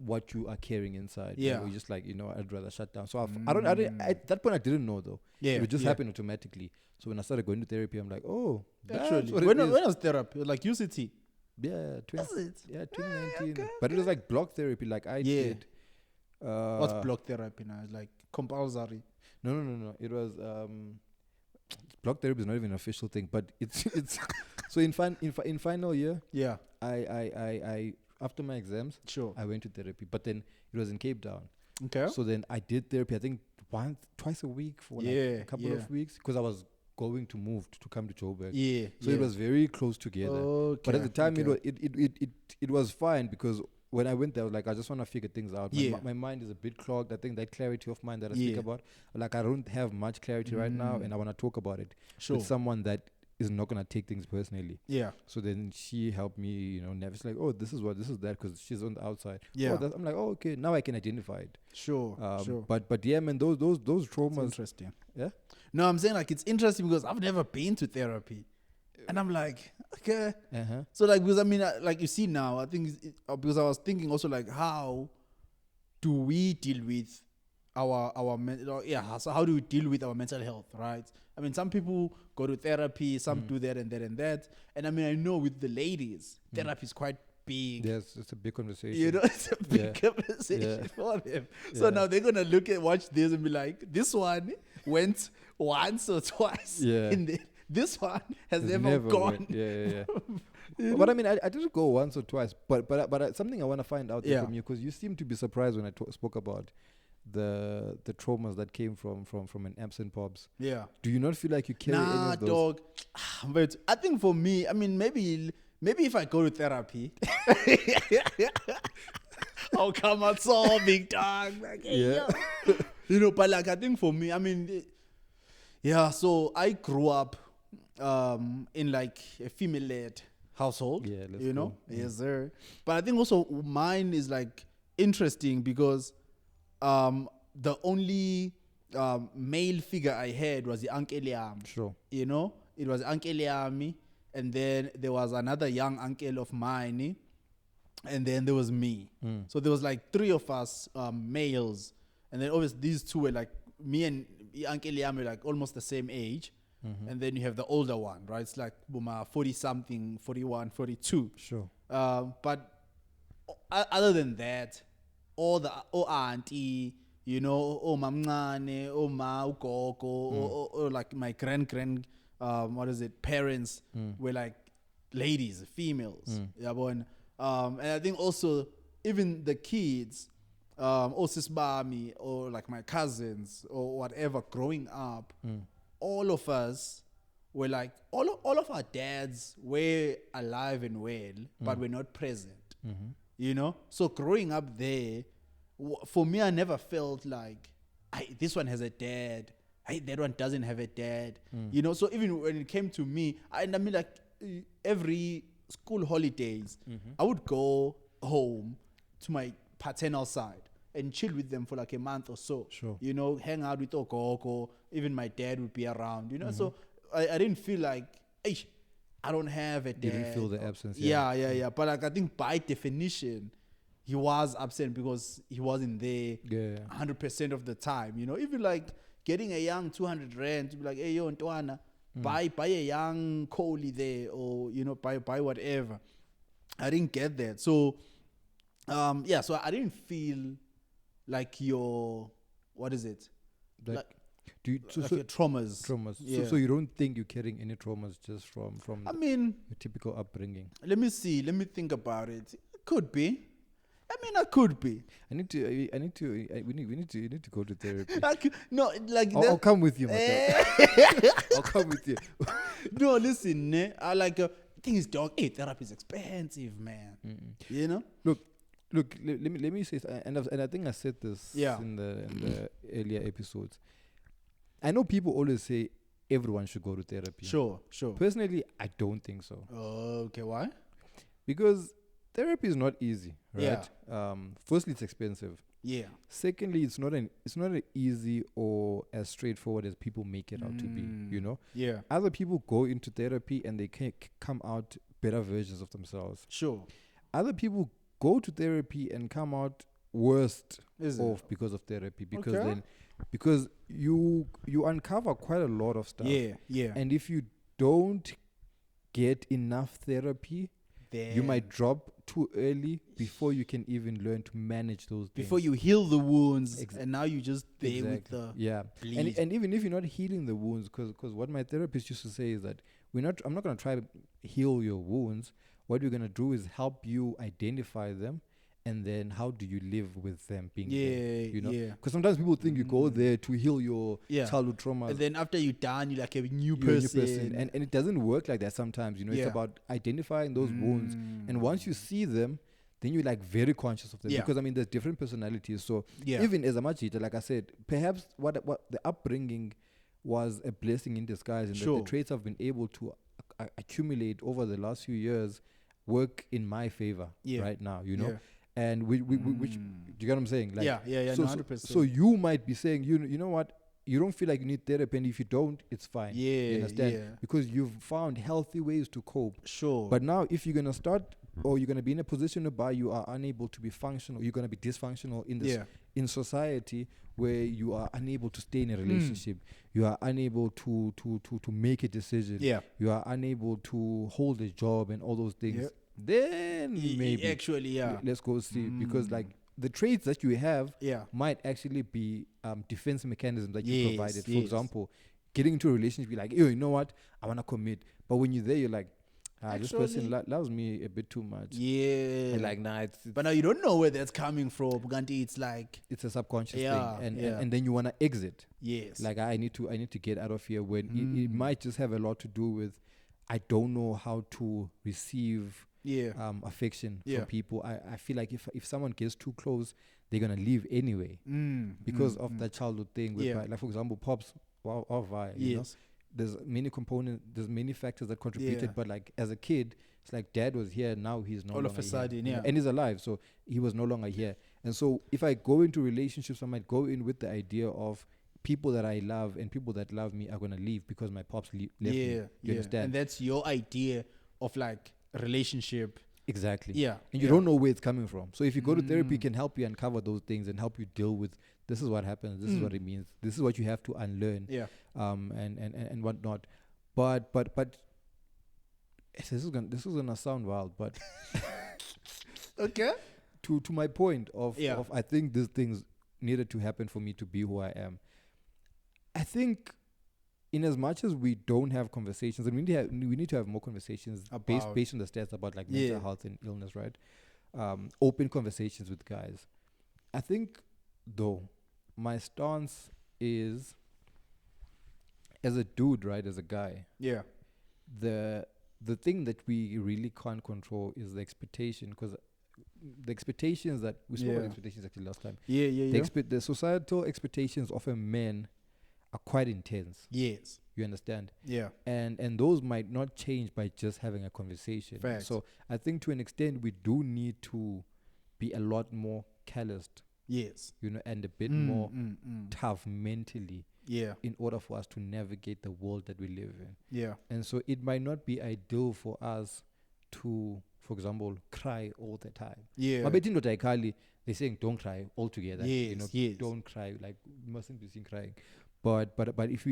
what you are carrying inside, you're just like, I'd rather shut down. So at that point I didn't know though. It just happened automatically. So when I started going to therapy, I'm like, oh, actually, when was therapy? Like UCT? Yeah, 2019. Okay. But it was like block therapy, like I did. What's block therapy now? It's like compulsory. No. It was block therapy is not even an official thing, but it's so in final year. Yeah. I after my exams, I went to therapy, but then it was in Cape Town. Okay. So then I did therapy. I think twice a week for like a couple of weeks because I was going to move to come to Joburg. So it was very close together. Okay. But at the time it was fine because when I went there, I was like, I just want to figure things out. My mind is a bit clogged. I think that clarity of mind that I speak about, like I don't have much clarity right now, and I want to talk about it with someone that is not going to take things personally. So then she helped me, never. She's like, oh, this is that, because she's on the outside. I'm like, oh, okay, now I can identify it. Sure. But yeah, man, those traumas. It's interesting. Yeah. No, I'm saying like it's interesting because I've never been to therapy. And I'm like, okay. So like, because I mean, like you see now, I think because I was thinking also like, how do we deal with our so how do we deal with our mental health, right? I mean, some people go to therapy, some do that and that and that. And I mean, I know with the ladies, therapy is quite big. Yes, it's a big conversation. It's a big conversation for them. So now they're going to watch this and be like, this one went once or twice in there. This one has never gone. But I mean, I didn't go once or twice. But something I want to find out from you, because you seem to be surprised when I spoke about the traumas that came from an absent pops. Yeah. Do you not feel like you carry any of those? Dog. But I think for me, I mean, maybe if I go to therapy, I'll come out so big dog. Like, hey, but like I think for me, I mean, so I grew up in like a female-led household. Yes sir. But I think also mine is like interesting because the only male figure I had was the Uncle Yam. It was Uncle Yami, and then there was another young uncle of mine, and then there was me. So there was like three of us males, and then obviously these two were like, me and Uncle Yami were like almost the same age. And then you have the older one, right? It's like 40-something, 41, 42. Sure. But other than that, all auntie, mamncane, ma, ugogo, or like my grand parents were like ladies, females. And I think also even the kids, Osisbami, or like my cousins or whatever, growing up, all of us were like, all of our dads were alive and well, but were not present. So growing up there, for me, I never felt like this one has a dad, that one doesn't have a dad. So even when it came to me, I mean, like every school holidays, I would go home to my paternal side and chill with them for like a month or so. Sure. Hang out with Ogogo. Even my dad would be around, So I didn't feel like, I don't have a dad. You didn't feel the absence. Yeah. But like, I think by definition, he was absent because he wasn't there 100% of the time. Even like getting a young 200 rand to be like, hey, yo, Ntuana, buy a young Coley there, or, buy whatever. I didn't get that. So, so I didn't feel like your, what is it? Like your traumas. So you don't think you're carrying any traumas just from I mean, your typical upbringing? Let me think about it. It could be. I could be. We need to go to therapy. I'll come with you, I'll come with you. No, listen, I like things, dog. Hey, therapy is expensive, man. Look, let me say, and I think I said this in the earlier episodes. I know people always say everyone should go to therapy. Sure. Personally, I don't think so. Okay, why? Because therapy is not easy, right? Yeah. Firstly, it's expensive. Yeah. Secondly, it's not an easy or as straightforward as people make it out to be. You know, Yeah. other people go into therapy and they can come out better versions of themselves. Sure. Other people go to therapy and come out worst Is off because of therapy. Because Okay. then, because you uncover quite a lot of stuff. Yeah. And if you don't get enough therapy, you might drop too early before you can even learn to manage those things. Before you heal the wounds, and now you just there with the bleed. And even if you're not healing the wounds, because what my therapist used to say is that I'm not going to try to heal your wounds. What we're going to do is help you identify them, and then how do you live with them being there, you know? Because sometimes people think you go there to heal your childhood trauma, and then after you're done, you're like a new you're a person. And it doesn't work like that sometimes, you know. It's about identifying those wounds, and once you see them, then you're like very conscious of them, because I mean there's different personalities. So even as a machita, like I said, perhaps what the upbringing was a blessing in disguise, and that the traits I've been able to accumulate over the last few years work in my favor right now, you know. And which do you get what I'm saying? Like, So, no, 100%. So you might be saying, you know what, you don't feel like you need therapy, and if you don't, it's fine. You understand? Because you've found healthy ways to cope. Sure. But now, if you're gonna start, or you're gonna be in a position whereby you are unable to be functional, you're gonna be dysfunctional in this in society, where you are unable to stay in a relationship, you are unable to make a decision, you are unable to hold a job and all those things. Then maybe actually let's go see, because like the traits that you have might actually be defense mechanisms that you provided. For example, getting into a relationship, you're like, yo, you know what, I want to commit, but when you're there, you're like, this person loves me a bit too much. And like, nah, it's but now you don't know where that's coming from. It's like it's a subconscious thing, and then you want to exit. Like, I need to get out of here, when it might just have a lot to do with, I don't know how to receive affection from people. I feel like if someone gets too close, they're gonna leave anyway, because of that childhood thing. Like, for example, pops or Vi, you know, there's many components, there's many factors that contributed. But like, as a kid, it's like dad was here, now he's no longer all of a sudden here, and he's alive, so he was no longer here. And so if I go into relationships, I might go in with the idea of people that I love and people that love me are gonna leave because my pops left me. You understand? And that's your idea of like a relationship. Exactly. And you don't know where it's coming from. So if you go to therapy, it can help you uncover those things and help you deal with, this is what happens, this is what it means, this is what you have to unlearn, and whatnot. But this is gonna sound wild, but okay. To my point of I think these things needed to happen for me to be who I am. I think, in as much as we don't have conversations, and we need to have more conversations based on the stats about like mental health and illness, right? Open conversations with guys. I think, though, my stance is, as a dude, right, as a guy, the thing that we really can't control is the expectation, because the expectations that we spoke about expectations actually last time. The societal expectations of a man are quite intense. You understand? And those might not change by just having a conversation. So I think, to an extent, we do need to be a lot more calloused. You know, and a bit more tough mentally. In order for us to navigate the world that we live in. And so it might not be ideal for us to, for example, cry all the time. They're saying don't cry altogether. Don't cry, like, you mustn't be seen crying. But if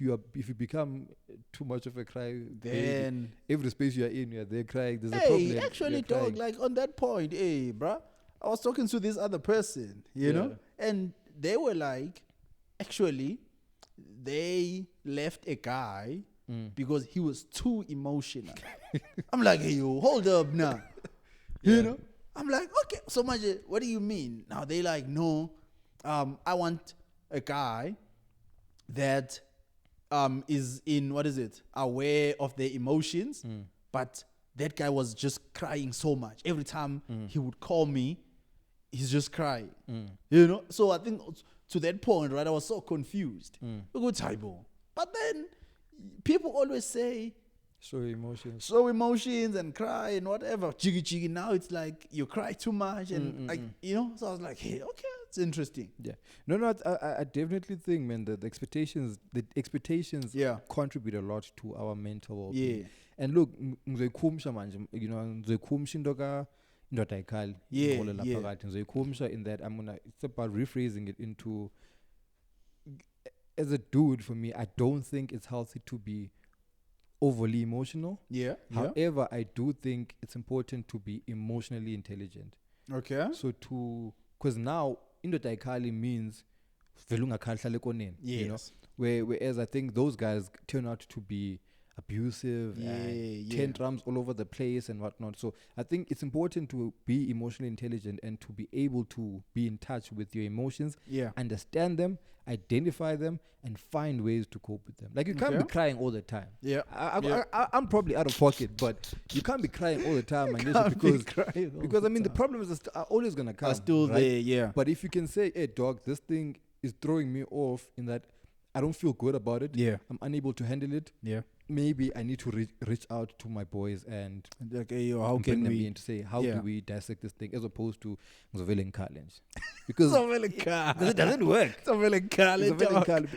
you become too much of a cry, then every space you are in, you're there crying. There's a problem. Actually, dog, like, on that point, bruh, I was talking to this other person, you know, and they were like, actually, they left a guy because he was too emotional. I'm like, hey, yo, hold up now. You know? I'm like, okay, so much. What do you mean? Now they like, no, I want a guy that is aware of their emotions, but that guy was just crying so much. Every time he would call me, he's just crying. You know? So I think to that point, right, I was so confused. Good typo. But then people always say, show emotions. show emotions and cry and whatever. Jiggy. Now it's like you cry too much and So I was like, hey, okay, it's interesting. Yeah. No, I definitely think, man, that the expectations contribute a lot to our mental well-being. Yeah. And look, ngizoyikhumsha manje, ngizoyikhumsha into ayikali. Ngizoyikhumsha in that it's about rephrasing it into, as a dude, for me, I don't think it's healthy to be overly emotional. Yeah. However, I do think it's important to be emotionally intelligent. Okay. So because now indoda ayikhali means vele ungakhali hlale koneni. Yes. You know, whereas I think those guys turn out to be abusive and tantrums all over the place and whatnot. So I think it's important to be emotionally intelligent and to be able to be in touch with your emotions, understand them, identify them, and find ways to cope with them. Like, you can't be crying all the time. Yeah. I'm probably out of pocket, but you can't be crying all the time. And because I mean, the problems are always gonna come. Are still right? there, yeah. But if you can say, hey, dog, this thing is throwing me off in that I don't feel good about it. Yeah. I'm unable to handle it. Yeah. Maybe I need to reach out to my boys and like, hey, how can we to say, how do we dissect this thing, as opposed to ngizovele challenge, because it doesn't work.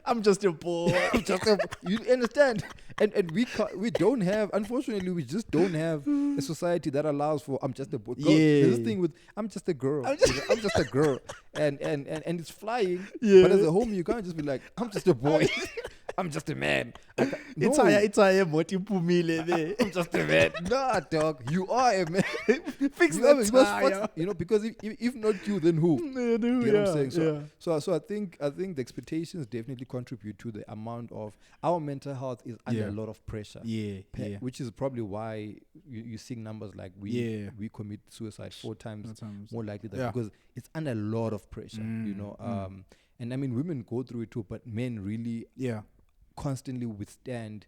I'm just a boy. You understand? And we don't have, unfortunately, we just don't have a society that allows for I'm just a boy. There's this thing with I'm just a girl. I'm just a girl, and it's flying. Yeah. But as a homie, you can't just be like, I'm just a boy. I'm just a man. It's I'm just a man. Nah, dog, you are a man. Fix that tire. Because if not you, then who? You know what I'm saying? So I think the expectations definitely contribute to the amount of our mental health is under a lot of pressure. Which is probably why you see numbers like we commit suicide 4 times more likely than because it's under a lot of pressure. And I mean, women go through it too, but men really constantly withstand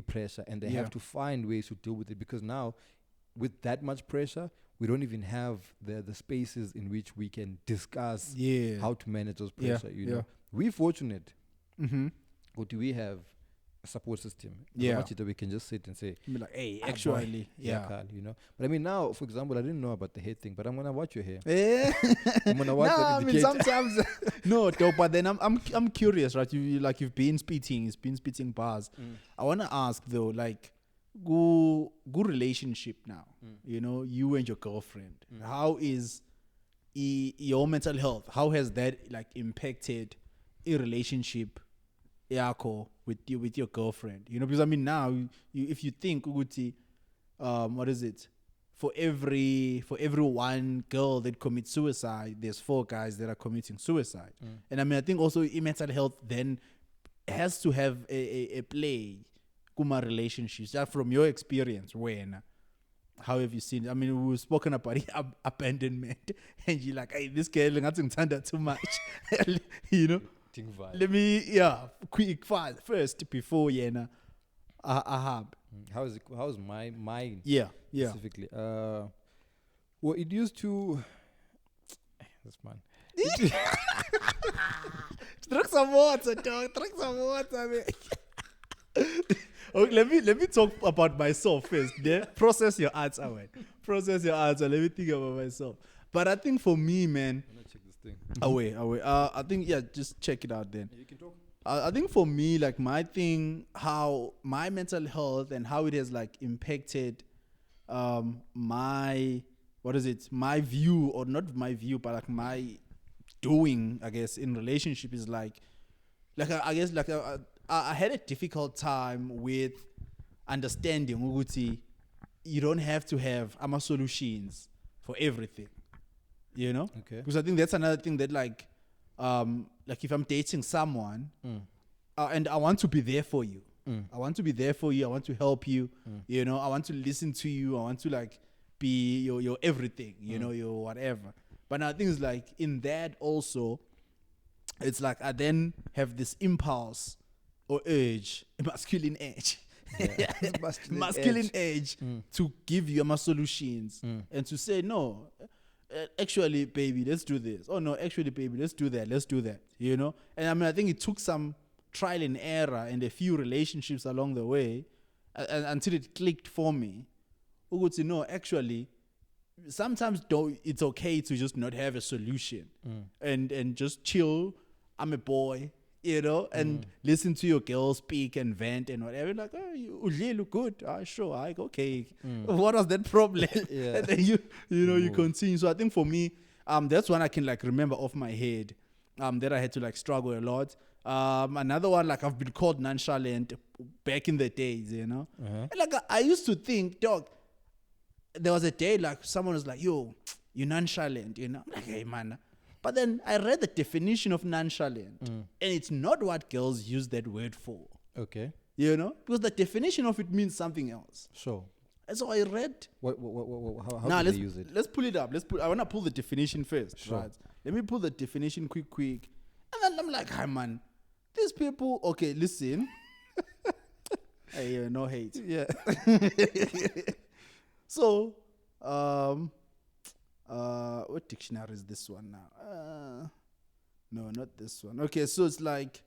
pressure, and they have to find ways to deal with it, because now with that much pressure, we don't even have the spaces in which we can discuss how to manage those pressure. You know, we're fortunate. But do we have a support system? Much that we can just sit and say, like, hey, actually, Carl, you know. But I mean, now, for example, I didn't know about the hair thing, but I'm gonna watch your hair. I'm gonna watch that. I mean, sometimes no, though. But then I'm curious, right? You've been spitting bars. I wanna ask though, like, good relationship now. You know, you and your girlfriend. How is your mental health? How has that like impacted a relationship? With your girlfriend, you know, because I mean, now if you think Uguti, what is it? For every one girl that commits suicide, there's 4 guys that are committing suicide. And I mean, I think also mental health then has to have a play kuma relationships. From your experience, how have you seen it? I mean, we've spoken about abandonment, and you're like, hey, this girl too much, you know. Let me quick fast first before Ahab. How's my mind specifically? Well, it used to this man. Drink some water, dog. Drink some water, man. Okay, let me talk about myself first. There, process your answer, man. Process your answer. Let me think about myself. But I think for me, man. Away. I think just check it out then. You can talk. I think for me, like my thing, how my mental health and how it has like impacted my view, or not my view, but like my doing, I guess, in relationship is I had a difficult time with understanding Uguti. You don't have to have solutions for everything. You know, because I think that's another thing that like if I'm dating someone, and I want to be there for you, I want to be there for you. I want to help you. You know, I want to listen to you. I want to like be your everything. You know, your whatever. But now things like in that also, it's like I then have this impulse or urge, masculine edge. Masculine edge to give you my solutions and to say no. Actually, baby, let's do this. Oh no, actually, baby, let's do that. You know, and I mean, I think it took some trial and error and a few relationships along the way, until it clicked for me. Ukuthi, no, actually, sometimes it's okay to just not have a solution and just chill. I'm a boy, and listen to your girl speak and vent and whatever. Like, oh, you look good. Sure, okay. What was that problem? And then you continue. So I think for me, that's one I can like remember off my head. That I had to like struggle a lot. Another one, like I've been called nonchalant back in the days, And like I used to think, dog, there was a day like someone was like, yo, you're nonchalant, I'm like, hey man. But then I read the definition of nonchalant, and it's not what girls use that word for. Okay. Because the definition of it means something else. Sure. And so I read. How do they use it? Let's pull it up. I want to pull the definition first. Sure. Right? Let me pull the definition quick. And then I'm like, hi man, these people, okay, listen. Hey, no hate. Yeah. So, what dictionary is this one now? No, not this one. Okay, so it's like,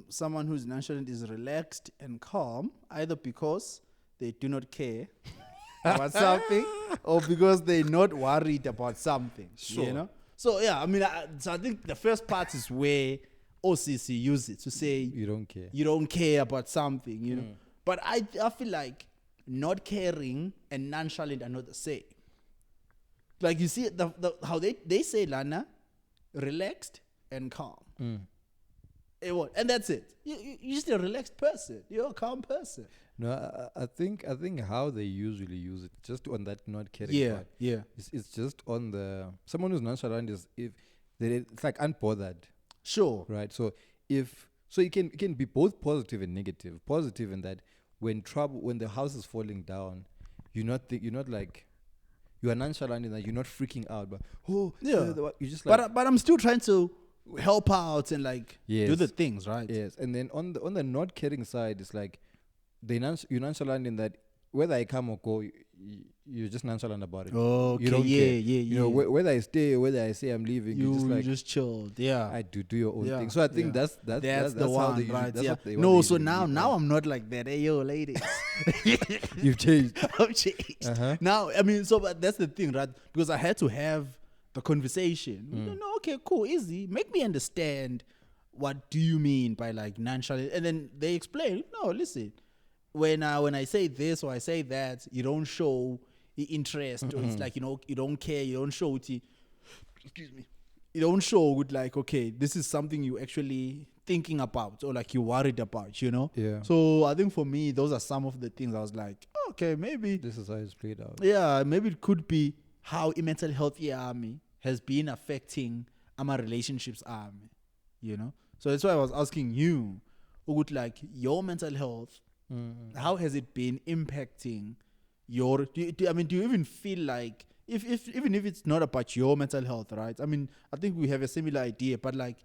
someone who's nonchalant is relaxed and calm, either because they do not care about something or because they're not worried about something. Sure. So yeah, I mean, I think the first part is where OCC use it to say you don't care. You don't care about something, But I feel like not caring and nonchalant are not the same. Like you see how they say, Lana, relaxed and calm. And that's it. You're just a relaxed person. You're a calm person. No, I think how they usually use it, just on that not caring part. Yeah. It's just on the someone who's nonchalant is it's like unbothered. Sure. Right. So it can be both positive and negative. Positive in that when the house is falling down, you're not like you are nonchalant in that you're not freaking out, but you're just like. But I'm still trying to help out and like do the things right. Yes, and then on the not caring side, it's like you're nonchalant in that whether I come or go, you're just nonchalant about it. Okay, you don't care. Yeah. Whether I stay or whether I say I'm leaving, you just chilled. Yeah, I do your own thing. So I think that's the one, how they right? That's what they no, want so now I'm not like that. Hey, yo, ladies, you've changed. I've changed. Now, I mean, but that's the thing, right? Because I had to have the conversation. No, okay, cool, easy. Make me understand. What do you mean by like nonchalant? And then they explain. No, listen. When I say this or I say that, you don't show the interest, or it's like you don't care, you don't show it. Excuse me. You don't show with like, okay, this is something you actually thinking about or like you worried about, Yeah. So I think for me, those are some of the things I was like, okay, maybe this is how it's played out. Yeah, maybe it could be how a mental health army has been affecting my relationships army, So that's why I was asking you, would like your mental health. How has it been impacting your? Do you even feel like even if it's not about your mental health, right? I mean, I think we have a similar idea, but like,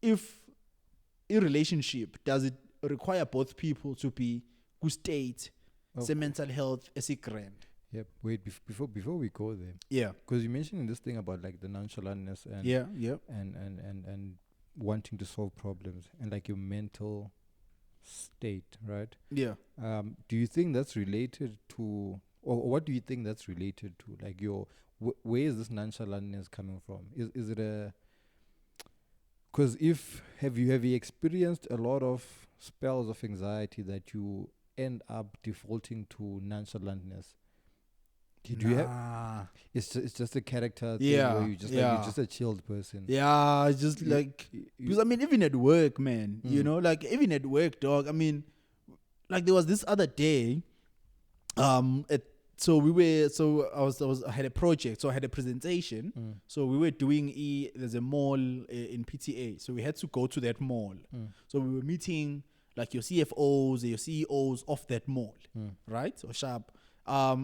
if a relationship does it require both people to be good state, say mental health as a grand? Yep. Wait, before we go there. Yeah. Because you mentioned this thing about like the nonchalantness and and wanting to solve problems and like your mental state, right? Yeah. Do you think that's related to, or what do you think that's related to? Like where is this nonchalantness coming from? Is it a? Because have you experienced a lot of spells of anxiety that you end up defaulting to nonchalantness? Do you have? It's just a character thing where you're just a chilled person. Yeah, just like because I mean, even at work, man, like even at work, dog. I mean, like there was this other day, I had a project, so I had a presentation. So we were doing there's a mall in PTA, so we had to go to that mall. So we were meeting like your CFOs, your CEOs of that mall, right? Or sharp.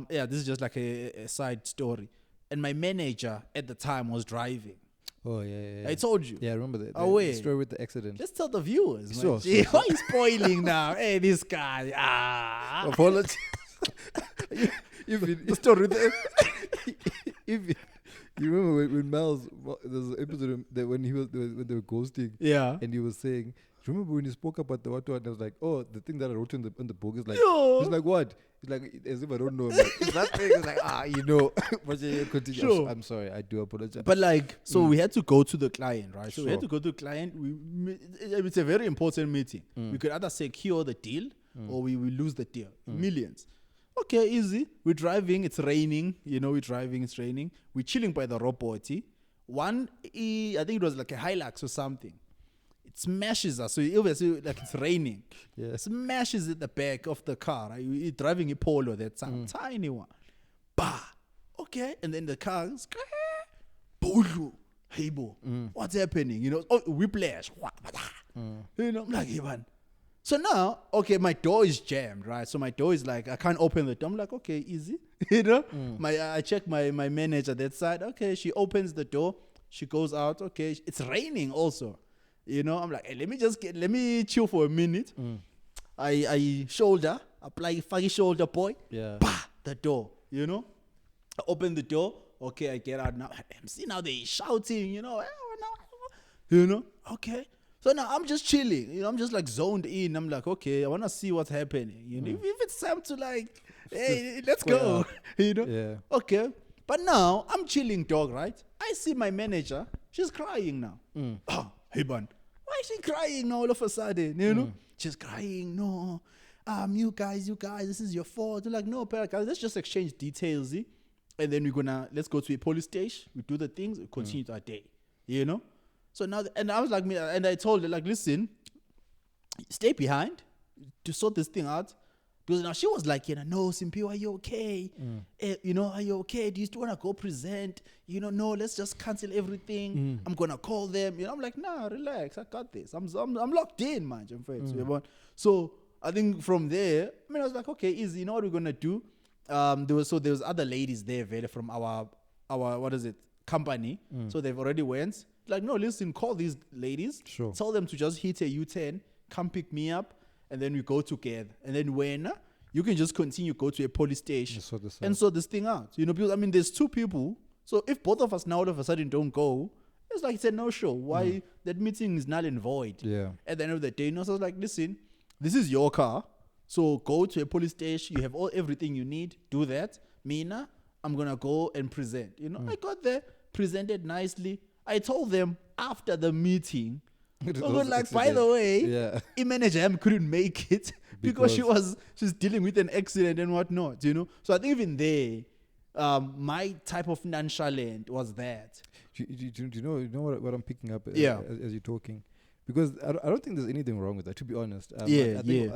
This is just like a side story. And my manager at the time was driving. Oh, yeah. I told you. Yeah, I remember the story with the accident. Let's tell the viewers. Sure. Why are you spoiling now? Hey, this guy. Apologies. The story with You remember when Miles, there's an episode that when when they were ghosting, Yeah. and he was saying, remember when he spoke about the what? And I was like, oh, the thing that I wrote in the book is like, Yo. he's like, what? He's like, as if I don't know. I'm like, it's that thing. It's like, you know. But yeah, continue. Sure. I'm sorry. I do apologize. But like, so we had to go to the client, right? So we had Sure. to go to the client. It's a very important meeting. We could either secure the deal or we will lose the deal. Millions. Okay, easy. We're driving. It's raining. You know, we're driving. It's raining. We're chilling by the robot. I think it was like a Hilux or something. It smashes us. So obviously, like it's raining. Yeah. Smashes at the back of the car. Right? We're driving a Polo, that tiny one. Bah. Okay. And then the car goes, Bulu. Hey, bo. What's happening? You know, whiplash. You know, I'm like, hey, man. So now, okay, my door is jammed, right? So my door is like, I can't open the door. I'm like, okay, easy. You know, I check my manager that side. Okay, she opens the door. She goes out. Okay, it's raining also. You know, I'm like, hey, let me chill for a minute. I apply faggy shoulder, boy. Yeah. Bah, the door. You know, I open the door. Okay, I get out now. I'm seeing how they shouting. You know, okay. So now I'm just chilling, you know, I'm just like zoned in. I'm like, okay, I want to see what's happening. You know, if it's time to like, hey, let's go, you know? Yeah. Okay. But now I'm chilling, dog, right? I see my manager. She's crying now. Oh, hey, man. Why is she crying now all of a sudden? You know? She's crying. No. You guys, this is your fault. They're like, no, guys, let's just exchange details. And then let's go to a police station. We do the things. We continue our day. You know? So now, and I was like, and I told her, like, listen, stay behind to sort this thing out. Because now she was like, no, Simpi, are you okay? You know, are you okay? Do you still want to go present? You know, no, let's just cancel everything. I'm going to call them. You know, I'm like, nah, relax. I got this. I'm locked in, man. So I think from there, I was like, okay, easy. You know what we're going to do? There was other ladies there, from our company. So they've already went. Like, no, listen, call these ladies. Sure. Tell them to just hit a U-turn, come pick me up, and then we go together. And then when you can just continue, go to a police station and sort this thing out. You know, because, there's two people. So if both of us now all of a sudden don't go, it's like it's a no-show. Why? That meeting is null and void. Yeah. At the end of the day, so I was like, listen, this is your car. So go to a police station. You have everything you need. Do that. Mina, I'm going to go and present. You know, I got there, presented nicely. I told them after the meeting, I was like, by the way, the manager couldn't make it because she's dealing with an accident and whatnot, you know. So I think even there, my type of nonchalant was that. Do you know what I'm picking up as you're talking? Because I don't think there's anything wrong with that, to be honest. I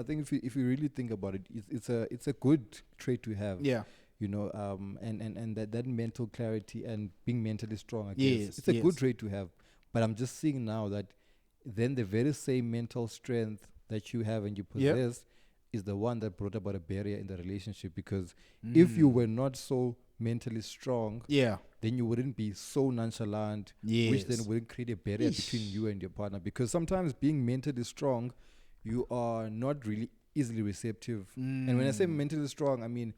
think if you really think about it, it's a good trait to have. Yeah. You know, and that mental clarity and being mentally strong, I guess. It's a good trait to have. But I'm just seeing now that then the very same mental strength that you have and you possess is the one that brought about a barrier in the relationship. Because if you were not so mentally strong, then you wouldn't be so nonchalant, which then wouldn't create a barrier between you and your partner. Because sometimes being mentally strong, you are not really easily receptive. And when I say mentally strong, I mean,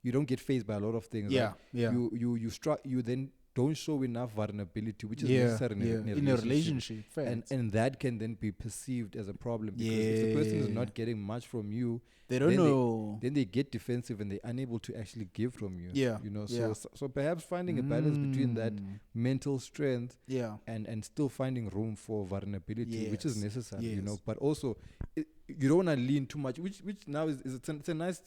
you don't get fazed by a lot of things. You then don't show enough vulnerability, which is necessary in a relationship. And that can then be perceived as a problem, because if the person is not getting much from you, they don't know. Then they get defensive and they're unable to actually give from you. You know, so perhaps finding a balance between that mental strength and still finding room for vulnerability, which is necessary. You know, but also you don't want to lean too much, which now it's a nice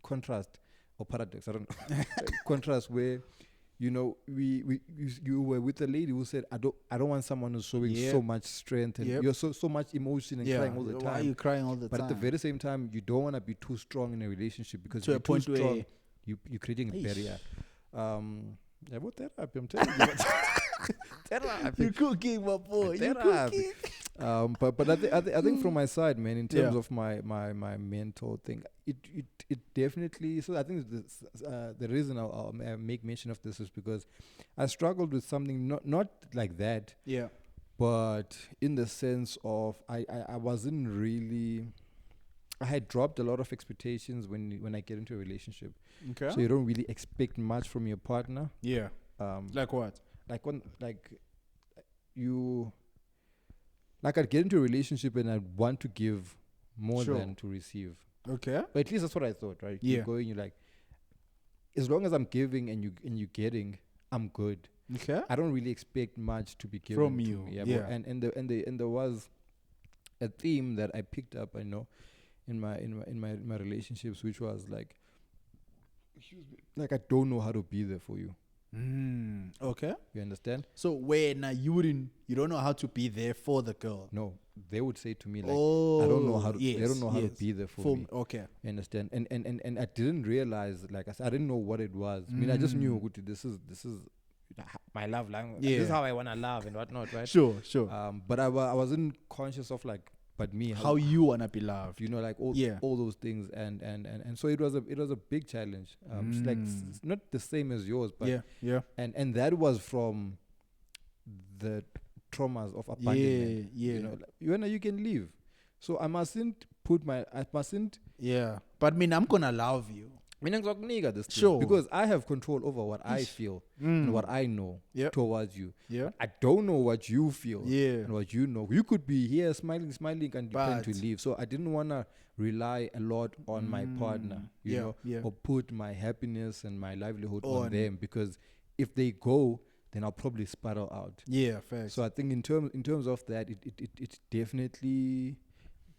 contrast. Or paradox, I don't know. Contrast where, you know, you were with a lady who said, I don't want someone who's showing so much strength and you're so much emotion and crying all the time. Why are you crying all the time? But at the very same time, you don't want to be too strong in a relationship, because to if a point you're too strong, where you're creating a barrier. About therapy, I'm telling you. Therapy. You're cooking, my boy. You're cooking. But I think from my side, man, in terms of my mental thing, it definitely. So I think the reason I'll make mention of this is because I struggled with something not like that. Yeah. But in the sense of I wasn't really. I had dropped a lot of expectations when I get into a relationship. Okay. So you don't really expect much from your partner. Yeah. Like what? Like when you like I'd get into a relationship and I'd want to give more Sure. than to receive. Okay. But at least that's what I thought, right? Yeah. You're going, you're like, as long as I'm giving and you getting, I'm good. Okay. I don't really expect much to be given From to you. me. Yeah. But, and there was a theme that I picked up, I know, in my relationships, which was like, like I don't know how to be there for you. Okay. You understand? So when you don't know how to be there for the girl. No, they would say to me like, Oh, I don't know how to. yes, they don't know how to yes. be there for me. Okay. You understand? And I didn't realize, like I said, I didn't know what it was. I mean, I just knew this is my love language. Yeah. This is how I want to love and whatnot, right? Sure. But I wasn't conscious of like, but me, How you wanna be loved. you know, like all those things, and so it was a big challenge. It's like it's not the same as yours, but yeah. and that was from the traumas of abandonment. Yeah. You know, you can leave, so I mustn't. Yeah. But I'm gonna love you. This Sure. because I have control over what I feel and what I know towards you. Yeah. I don't know what you feel Yeah. and what you know. You could be here smiling and you plan to But- leave. So I didn't want to rely a lot on my partner, you know, or put my happiness and my livelihood on them, because if they go, then I'll probably spiral out. Yeah, facts. So I think in terms of that, it definitely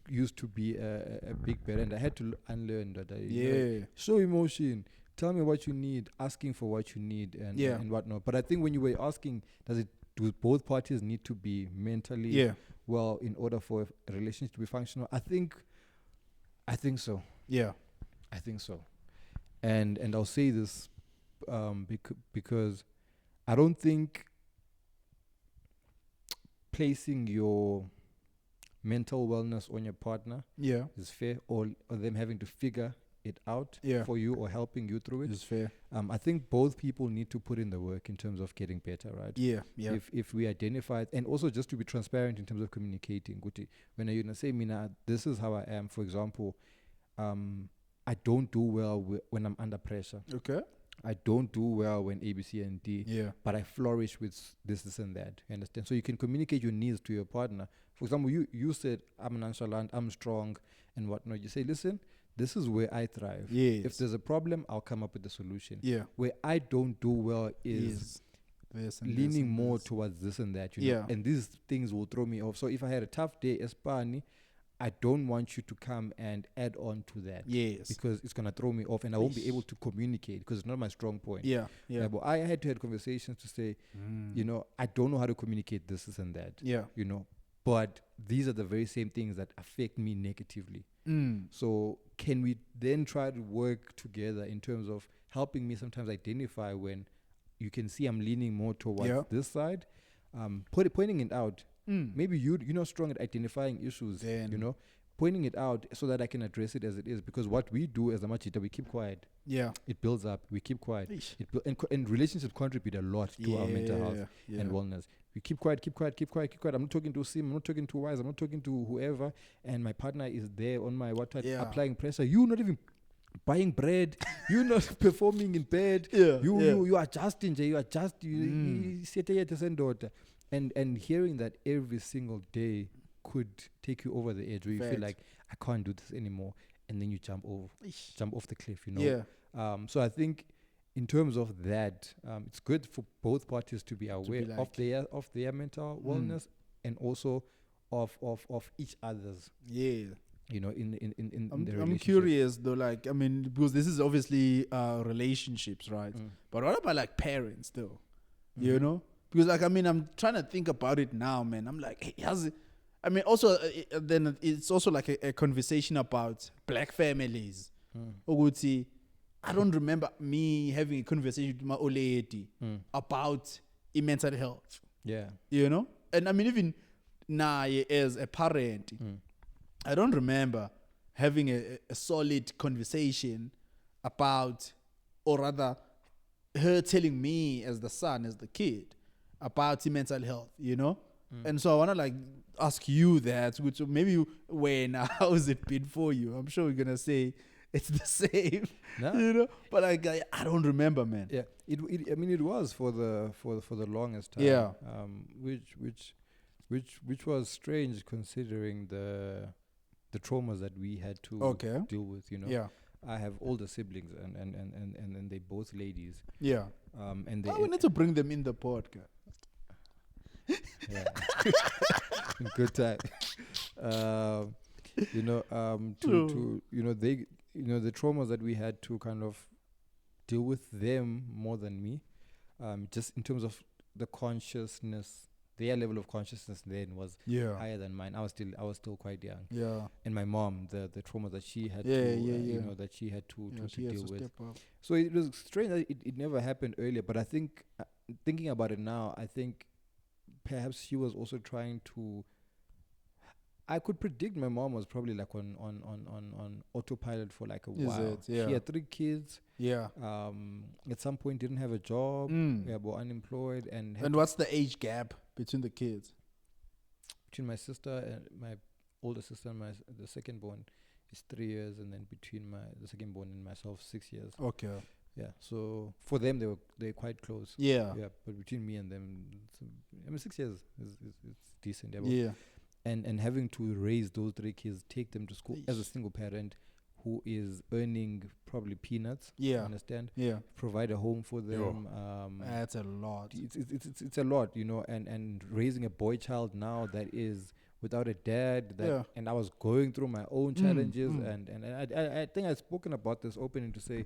used to be a big barrier, and I had to unlearn that. Show emotion, tell me what you need, asking for what you need, and whatnot. But I think when you were asking, do both parties need to be mentally well in order for a relationship to be functional? I think so. Yeah. I think so. And I'll say this because I don't think placing your mental wellness on your partner is fair, or them having to figure it out for you or helping you through it. It's fair. I think both people need to put in the work in terms of getting better, right? Yeah. If we identify, and also just to be transparent in terms of communicating. When you say, Mina, this is how I am. For example, I don't do well when I'm under pressure. Okay. I don't do well when A, B, C, and D. Yeah. But I flourish with this, and that. You understand? So you can communicate your needs to your partner. For example, you said, I'm nonchalant, I'm strong, and whatnot. You say, listen, this is where I thrive. Yes. If there's a problem, I'll come up with a solution. Yeah. Where I don't do well is leaning more towards this and that. You know? And these things will throw me off. So if I had a tough day, Espani, I don't want you to come and add on to that. Yes. Because it's going to throw me off and I won't be able to communicate because it's not my strong point. Yeah. But I had to have conversations to say, you know, I don't know how to communicate this and that. Yeah. You know, but these are the very same things that affect me negatively. So can we then try to work together in terms of helping me sometimes identify when you can see I'm leaning more towards this side, pointing it out. Maybe you're not strong at identifying issues, you know, pointing it out so that I can address it as it is. Because what we do as a machita, we keep quiet. Yeah. It builds up. We keep quiet. And relationships contribute a lot to our mental health and wellness. We keep quiet. I'm not talking to Sim. I'm not talking to Wise. I'm not talking to whoever. And my partner is there on my applying pressure. You're not even buying bread. You're not performing in bed. You are just in jail. You are just and hearing that every single day could take you over the edge where you feel like I can't do this anymore, and then you jump off the cliff, you know. So I think in terms of that, it's good for both parties to be aware of their mental wellness and also of each other's. You know, in the relationship. I'm curious though, like, I mean, because this is obviously relationships, right? But what about like parents though? You know? Because like, I mean, I'm trying to think about it now, man. I'm like, also then it's also like a conversation about black families. I don't remember me having a conversation with my old lady about mental health. You know? And I mean, even now as a parent, I don't remember having a solid conversation about, or rather her telling me as the son, as the kid, about mental health, you know? And so I want to like ask you that, which maybe how's it been for you? I'm sure you're going to say it's the same. No? You know, but like I don't remember, man. Yeah, I mean, it was for the longest time. Yeah. Which was strange considering the traumas that we had to deal with. You know. Yeah. I have older siblings, and they both ladies. Yeah. And they. We need to bring them in the podcast. Yeah. Good time. You know, to they, the traumas that we had to kind of deal with them more than me, just in terms of the consciousness, their level of consciousness then was higher than mine. I was still quite young. Yeah. And my mom, the trauma that she had that she had to deal with. So it was strange that it never happened earlier. But I think, thinking about it now, I think perhaps she was also trying to. I could predict my mom was probably like on autopilot for like a while. Yeah. She had 3 kids. Yeah. At some point didn't have a job. Yeah, were unemployed and what's the age gap between the kids? Between my sister and my older sister and the second born is 3 years, and then between the second born and myself 6 years. Okay. Yeah. So for them they're quite close. Yeah. Yeah. But between me and them, 6 years is decent. Yeah. And having to raise those 3 kids, take them to school as a single parent who is earning probably peanuts. Yeah. Understand? Yeah. Provide a home for them. That's a lot. It's a lot, and raising a boy child now that is without a dad. And I was going through my own challenges, and I think I've spoken about this opening to say,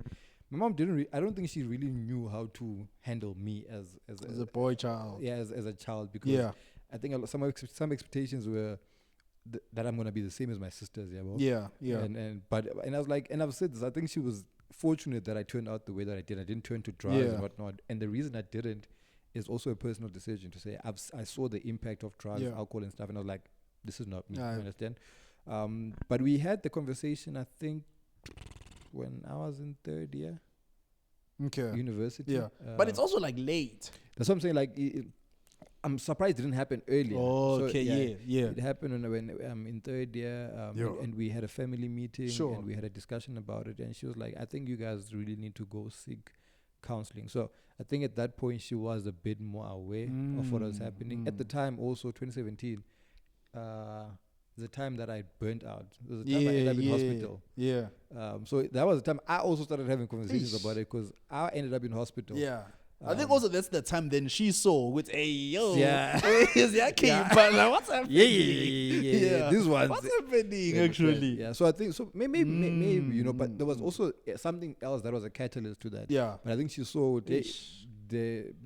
my mom I don't think she really knew how to handle me as a boy child. Yeah, as a child, because I think some expectations were that I'm gonna be the same as my sisters. Yeah. And I was like, and I've said this, I think she was fortunate that I turned out the way that I did. I didn't turn to drugs and whatnot. And the reason I didn't is also a personal decision to say I saw the impact of drugs, alcohol and stuff, and I was like, this is not me. You understand? But we had the conversation, I think, when I was in 3rd year. Okay. University. Yeah. But it's also like late. That's what I'm saying. Like, I'm surprised it didn't happen earlier. Oh, so okay, yeah. It happened when in 3rd year, and we had a family meeting, and we had a discussion about it. And she was like, I think you guys really need to go seek counseling. So I think at that point she was a bit more aware of what was happening. At the time, also 2017, the time that I burnt out. It was the time I ended up in hospital. Yeah. So that was the time I also started having conversations about it, because I ended up in hospital. Yeah. I think also that's the time then she saw with yo. Yeah. But like, what's happening? Yeah. This one. What's happening actually? Yeah. So I think maybe but there was also something else that was a catalyst to that. Yeah. But I think she saw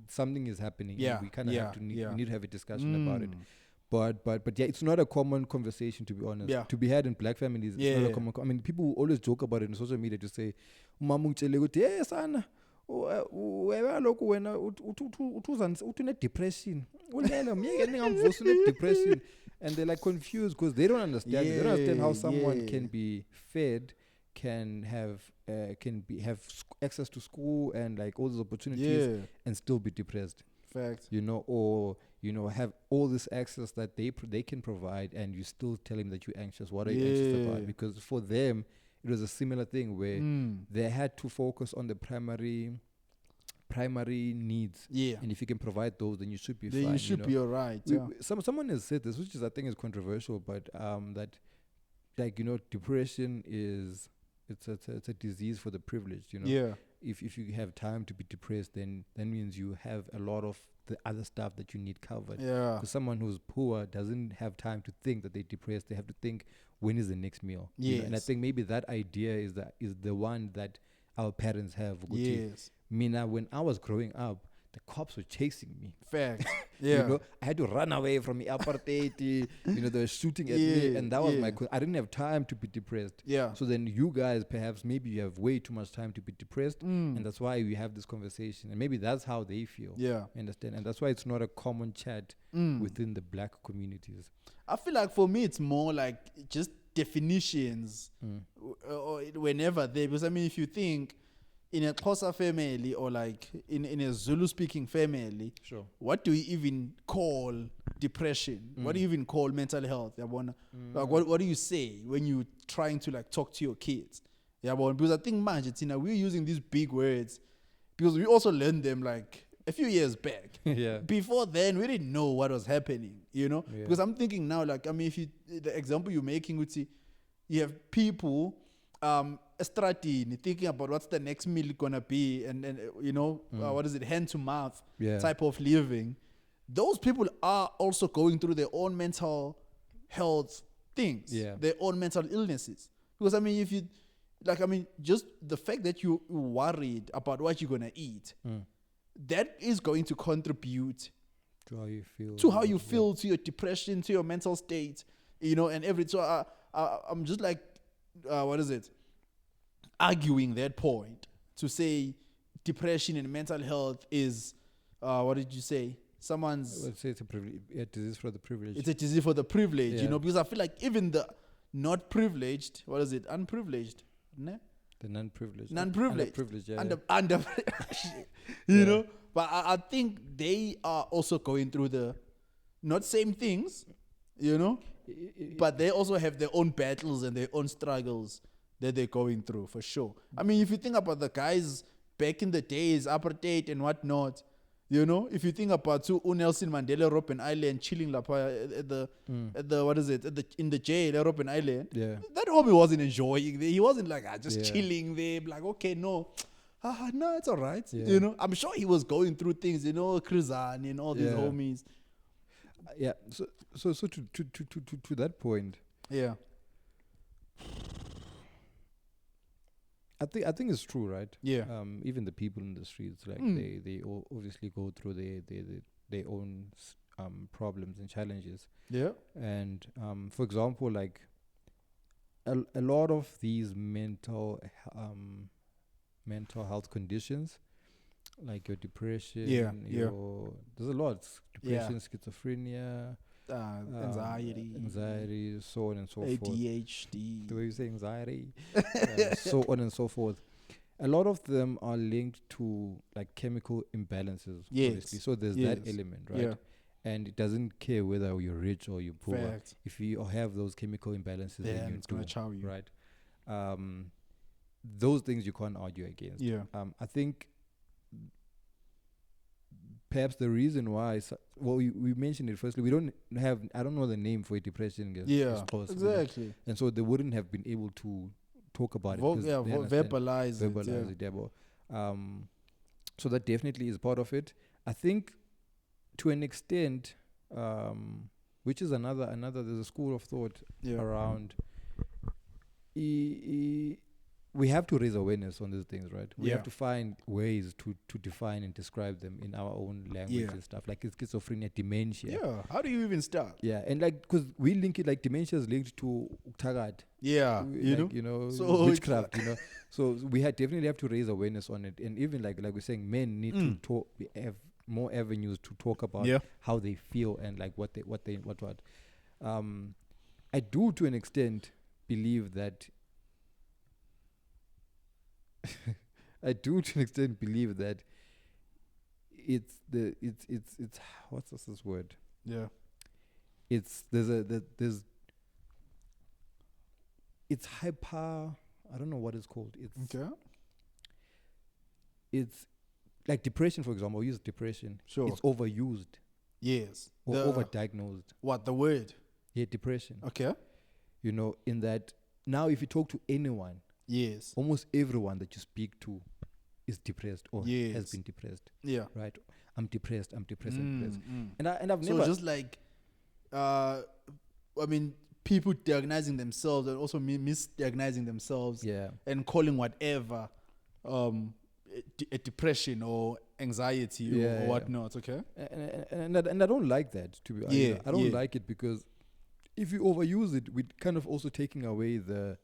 something is happening. Yeah. We kind of have to we need to have a discussion about it. But yeah, it's not a common conversation, to be honest. Yeah. To be had in black families, it's not a common. I mean, people always joke about it on social media to say, "Mama ngitshele ukuthi hey sana, kaloku wena une-depression, ulele myeke ningamvusi une-depression," and they're like confused because they don't understand. They don't understand how someone can be fed, can have access to school and like all those opportunities and still be depressed. Fact. Or have all this access that they can provide, and you still tell him that you're anxious. What are you anxious about? Because for them, it was a similar thing where they had to focus on the primary needs. Yeah. And if you can provide those, then you should be fine. Then you should be all right. Someone has said this, which is I think is controversial, but that depression is it's a disease for the privileged. Yeah. If you have time to be depressed, then that means you have a lot of the other stuff that you need covered. Yeah. Because someone who's poor doesn't have time to think that they're depressed. They have to think, when is the next meal? Yes. And I think maybe that idea is the one that our parents have. Yes. Mina, when I was growing up, the cops were chasing me. Fact. Yeah. I had to run away from the apartheid. They were shooting at me, and that was I didn't have time to be depressed. Yeah. So then you guys, perhaps, maybe you have way too much time to be depressed, and that's why we have this conversation, and maybe that's how they feel. Yeah. Understand? And that's why it's not a common chat within the black communities. I feel like for me, it's more like just definitions, or whenever because if you think, in a Xhosa family or like in a Zulu-speaking family, sure, what do you even call depression? What do you even call mental health? Like, what do you say when you're trying to like talk to your kids? Yeah, but because I think manje Tina, we're using these big words because we also learned them like a few years back. Yeah. Before then, we didn't know what was happening, you know? Yeah. Because I'm thinking now, like, I mean, if you, the example you're making, would see, you have people, strategy, thinking about what's the next meal gonna be, and you know, what is it, hand to mouth type of living. Those people are also going through their own mental health things, their own mental illnesses. Because I mean, if you, like, I mean, just the fact that you're worried about what you're gonna eat, that is going to contribute to how you feel, to your depression, to your mental state, you know, and everything. So I'm just like, what is it? Arguing that point to say depression and mental health is, what did you say? Someone's. Let's say it's a disease for the privileged. It's a disease for the privileged, you know, because I feel like even the not privileged, what is it? Unprivileged, ne? The non-privileged. Underprivileged, yeah. Underprivileged, you know. But I think they are also going through the, not same things, you know, but they also have their own battles and their own struggles that they're going through, for sure. I mean, if you think about the guys back in the days, apartheid and whatnot, you know, if you think about Nelson Mandela Robben Island chilling at the what is it, in the jail at Robben Island, that homie wasn't enjoying it. He wasn't like just chilling there, like, okay, no, it's all right. You know, I'm sure he was going through things, you know, Krizan and all these homies. Yeah. So to that point. Yeah. I think it's true, right? Yeah. Even the people in the streets, like they obviously go through their own problems and challenges. Yeah. And for example, like a lot of these mental health conditions, like your depression, there's a lot. Depression, schizophrenia, anxiety, so on and so forth. ADHD. The way you say anxiety, so on and so forth. A lot of them are linked to like chemical imbalances. Yes. Obviously. So there's that element, right? Yeah. And it doesn't care whether you're rich or you're poor. Fact. If you have those chemical imbalances, then it's gonna chow you, right? Those things you can't argue against. Yeah. I think perhaps the reason why, we mentioned it firstly, I don't know the name for depression. Exactly. And so they wouldn't have been able to talk about it. Verbalize it. Yeah. So that definitely is part of it. I think to an extent, which is another, there's a school of thought around, we have to raise awareness on these things, right? We have to find ways to define and describe them in our own language and stuff, like schizophrenia, dementia. Yeah, how do you even start? Yeah, and like, because we link it, like dementia is linked to tagad. Yeah, you know, so witchcraft, you know. So we definitely have to raise awareness on it. And even like we're saying, men need to talk, we have more avenues to talk about how they feel and like what. I do to an extent believe that it's what's this word? Yeah. It's it's hyper, I don't know what it's called. It's like depression, for example. Use depression. Sure. It's overused. Yes. Or overdiagnosed. What, the word? Yeah, depression. Okay. You know, in that now if you talk to anyone, yes, almost everyone that you speak to is depressed or has been depressed. Yeah. Right? I'm depressed. And I've never. So just like, I mean, people diagnosing themselves and also misdiagnosing themselves. Yeah. And calling whatever a depression or anxiety or whatnot. Okay. And I don't like that, to be honest. I don't like it because if you overuse it, we're kind of also taking away the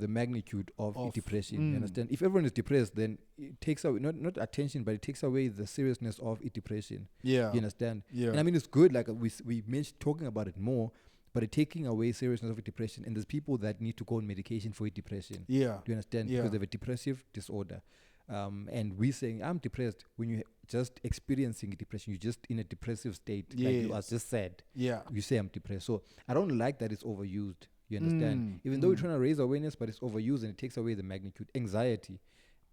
magnitude of depression. You understand? If everyone is depressed, then it takes away not attention, but it takes away the seriousness of depression. Yeah, you understand? Yeah, and I mean it's good. Like we mentioned talking about it more, but it's taking away seriousness of depression. And there's people that need to go on medication for depression. Yeah, do you understand? Because they have a depressive disorder. And we saying I'm depressed when you're just experiencing depression, you're just in a depressive state, like you are just said. Yeah, you say I'm depressed. So I don't like that it's overused. You understand? Even though we're trying to raise awareness, but it's overused and it takes away the magnitude. Anxiety.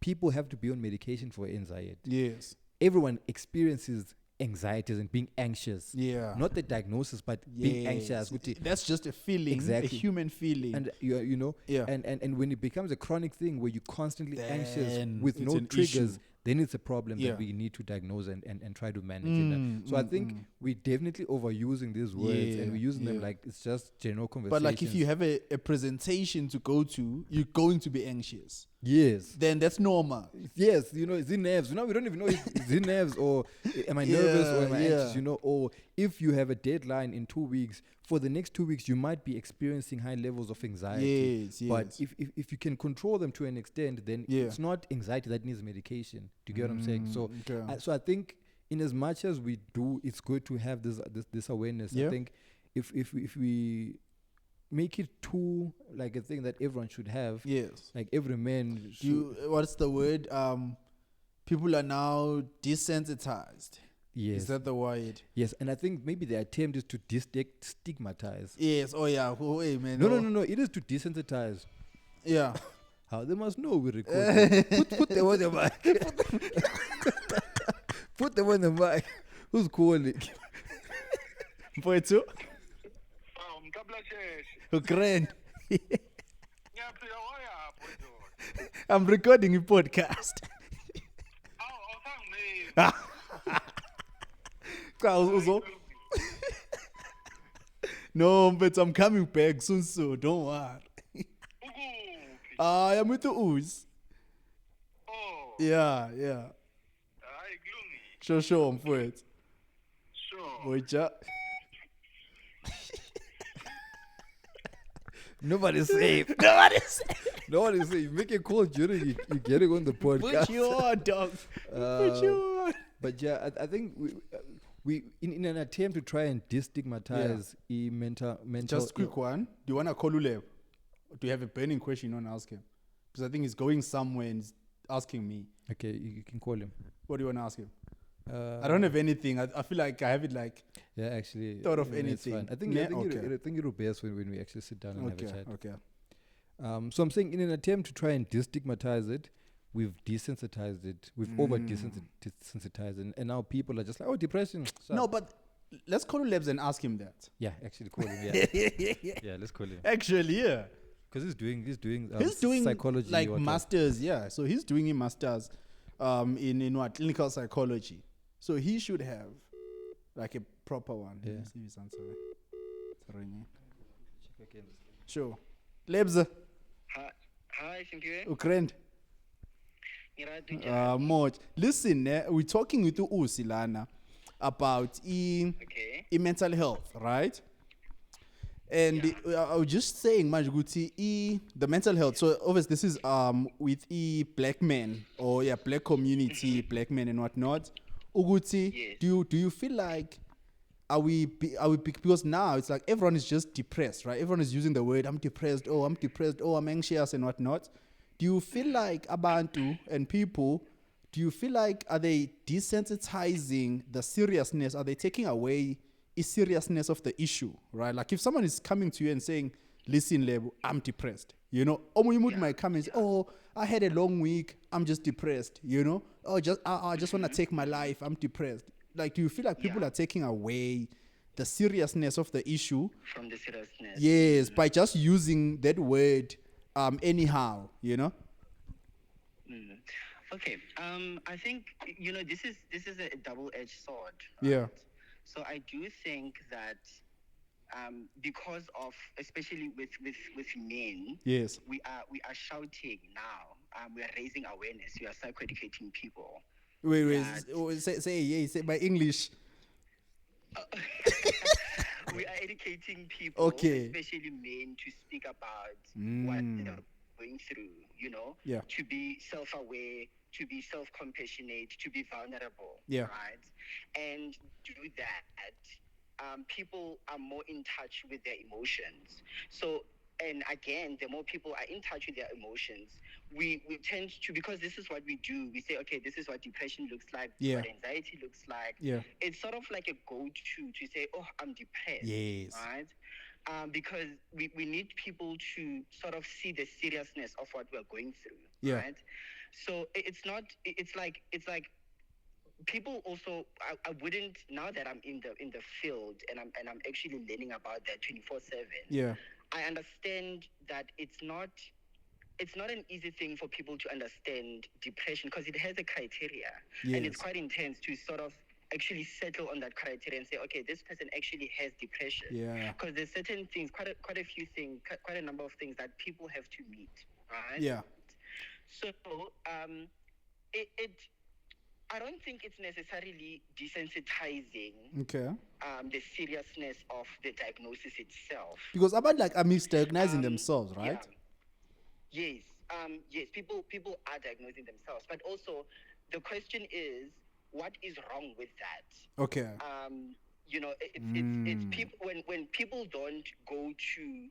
People have to be on medication for anxiety. Yes. Everyone experiences anxieties and being anxious. Yeah. Not the diagnosis, but being anxious. That's just a feeling, Exactly. a human feeling. And you know, Yeah. and when it becomes a chronic thing where you're constantly anxious with it's no an triggers, issue. then it's a problem Yeah. that we need to diagnose and try to manage in that. So I think we're definitely overusing these words and we're using them like it's just general conversations. But like if you have a presentation to go to, you're going to be anxious. Yes. Then that's normal. Yes, you know, it's in nerves. You know, we don't even know if it's in nerves or am I nervous or am I anxious, you know, or if you have a deadline in 2 weeks, for the next 2 weeks, you might be experiencing high levels of anxiety. Yes. But if you can control them to an extent, then Yeah. it's not anxiety that needs medication. Do you get what I'm saying? So, okay. so I think in as much as we do, it's good to have this awareness. Yeah. I think if we make it too like a thing that everyone should have, Yes. like every man should, What's the word? People are now desensitized. yes. Is that the word? Yes, and I think maybe the attempt is to stigmatize. Yes. Oh yeah. Oh, hey, man. No. It is to desensitize. Yeah. How they must know we record. put them on the mic. Put them on the mic. Who's calling? Mfowethu. Grand. I'm recording a podcast. No, but I'm coming back soon, so don't worry. I'm with the ooze. Yeah. Sure, mfowethu. Boyja. Nobody's safe. Nobody's safe. Make a call during you getting on the podcast. Put you on, dog. Put you on. But yeah, I think we in an attempt to try and destigmatize mental. Just quick one. Do you want to call Uleb? Or do you have a burning question you want to ask him? Because I think he's going somewhere and he's asking me. Okay, you can call him. What do you want to ask him? I don't have anything. I feel like I have it like actually thought of it's anything. fine. I think it'll be best when we actually sit down and have a chat. Okay. So I'm saying in an attempt to try and destigmatize it, we've desensitized it. We've over desensitized it, and now people are just like, oh, depression. No, but let's call Lebs and ask him that. Yeah, actually call him. Yeah, yeah, let's call him. Actually, yeah, because he's doing psychology, like masters. Yeah, so he's doing a masters, in what, clinical psychology. So he should have like a proper one. Yeah. Let me see if it's answering. It's ringing. Sure. Lebs. Hi, thank you. Ukraine. Much. Listen, we're talking with Usilana about mental health, right? And I was just saying, Majuguti, the mental health. So obviously, this is with black men or black community, black men and whatnot. Uguti, Yes. do you feel like are we because now it's like everyone is just depressed, right? Everyone is using the word I'm depressed, oh I'm anxious and whatnot. Do you feel like Abantu and people, do you feel like are they desensitizing the seriousness? Are they taking away the seriousness of the issue, right? Like if someone is coming to you and saying, listen, Lebo, I'm depressed, you know, might come and say, oh, I had a long week, I'm just depressed, you know, oh, I just want to take my life, I'm depressed. Like, do you feel like people are taking away the seriousness of the issue? From the seriousness. Yes, by just using that word anyhow, you know? Okay. I think this is a double-edged sword. Right? Yeah. So I do think that because of, especially with men, Yes. we are shouting now. We are raising awareness. We are psychoeducating people. Wait, say by English. We are educating people, especially men, to speak about what they're going through, to be self-aware, to be self-compassionate, to be vulnerable, right? And to do that, people are more in touch with their emotions. So, and again, the more people are in touch with their emotions, we tend to, because this is what we do, we say, okay, this is what depression looks like, this is what anxiety looks like. Yeah. It's sort of like a go-to to say, oh, I'm depressed, yes, right? because we need people to sort of see the seriousness of what we're going through. Yeah. Right. So it's like people also, I wouldn't, now that I'm in the field and I'm actually learning about that 24/7. Yeah. I understand that it's not an easy thing for people to understand depression, because it has a criteria. Yes. And it's quite intense to sort of actually settle on that criteria and say, okay, this person actually has depression. Yeah. Because there's certain things, quite a few things, quite a number of things that people have to meet, right? Yeah. So I don't think it's necessarily desensitizing the seriousness of the diagnosis itself. Because about like misdiagnosing themselves, right? Yeah. Yes. People are diagnosing themselves, but also the question is, what is wrong with that? Okay. It's people, when people don't go to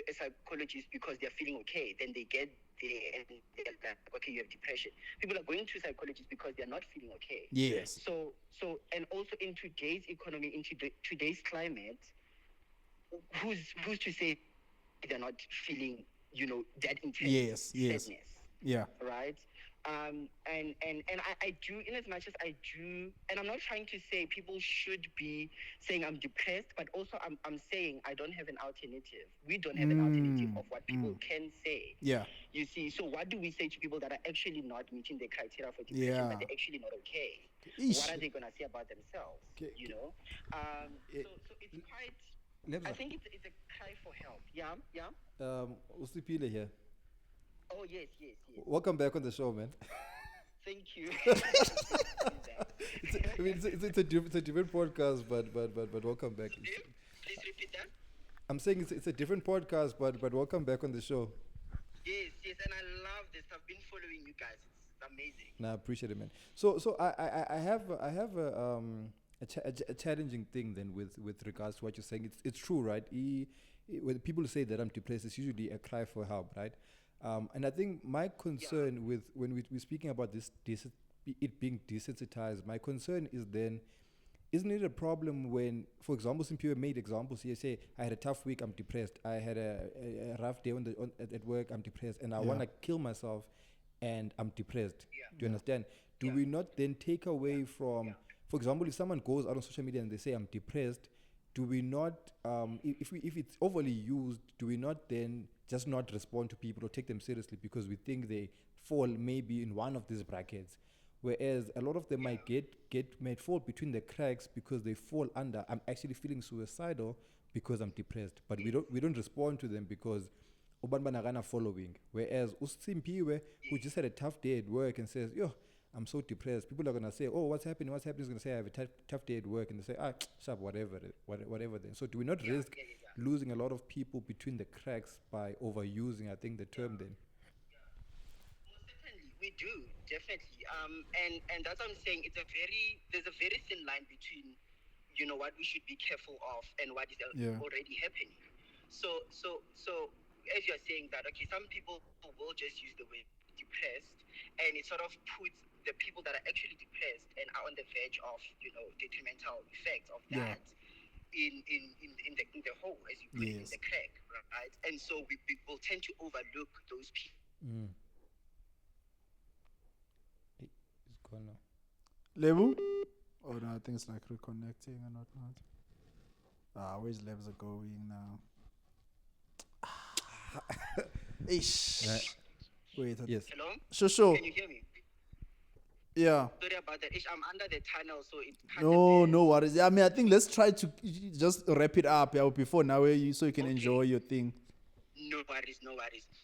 a psychologist because they're feeling okay, then they get there and they're like, okay, you have depression. People are going to psychologists because they're not feeling okay. Yes. So and also in today's economy, in today's climate, who's to say they're not feeling, that intense sadness? Yeah. Right. And I do, in as much as I do, and I'm not trying to say people should be saying I'm depressed, but also I'm saying I don't have an alternative. We don't have an alternative of what people can say. Yeah. You see, so what do we say to people that are actually not meeting the criteria for depression, but they're actually not okay? What are they gonna say about themselves? So it's quite. I think it's a cry for help. Yeah. Usipile here. Oh yes. Welcome back on the show, man. Thank you. It's a different podcast, but welcome back. Please repeat that. I'm saying it's a different podcast, but welcome back on the show. Yes, and I love this. I've been following you guys. It's amazing. I appreciate it, man. So I have a challenging thing then with regards to what you're saying. It's true, right? When people say that I'm depressed, it's usually a cry for help, right? And I think my concern with when we're speaking about it being desensitized, my concern is then, isn't it a problem when, for example, some people made examples here, say, I had a tough week, I'm depressed. I had a rough day at work, I'm depressed. And I want to kill myself and I'm depressed. Do you understand? Do we not then take away from, for example, if someone goes out on social media and they say, I'm depressed, do we not, if it's overly used, do we not then just not respond to people or take them seriously because we think they fall maybe in one of these brackets? Whereas a lot of them might might fall between the cracks because they fall under, I'm actually feeling suicidal because I'm depressed. But we don't respond to them because ubanbanagana following. Whereas Usimpiwe, who just had a tough day at work and says, yo, I'm so depressed. People are gonna say, "Oh, what's happening? What's happening?" He's gonna say, "I have a tough day at work," and they say, sharp, whatever." Then, so do we not risk losing a lot of people between the cracks by overusing, I think, the term then? Most certainly, we do definitely. And that's what I'm saying. There's a very thin line between, what we should be careful of and what is already happening. So as you're saying that, okay, some people will just use the word depressed, and it sort of puts the people that are actually depressed and are on the verge of, detrimental effects of that in the hole, as you put it, in the crack, right? And so we will tend to overlook those people. It's gone now. Level? Oh no, I think it's like reconnecting and whatnot. Where's levels are going now? Ish. Wait. Yes. Hello? Sure. Can you hear me? Yeah. Sorry about that. I'm under the tunnel, so it can't. No worries. Yeah, I mean, I think let's try to just wrap it up before now, so you can enjoy your thing. No worries.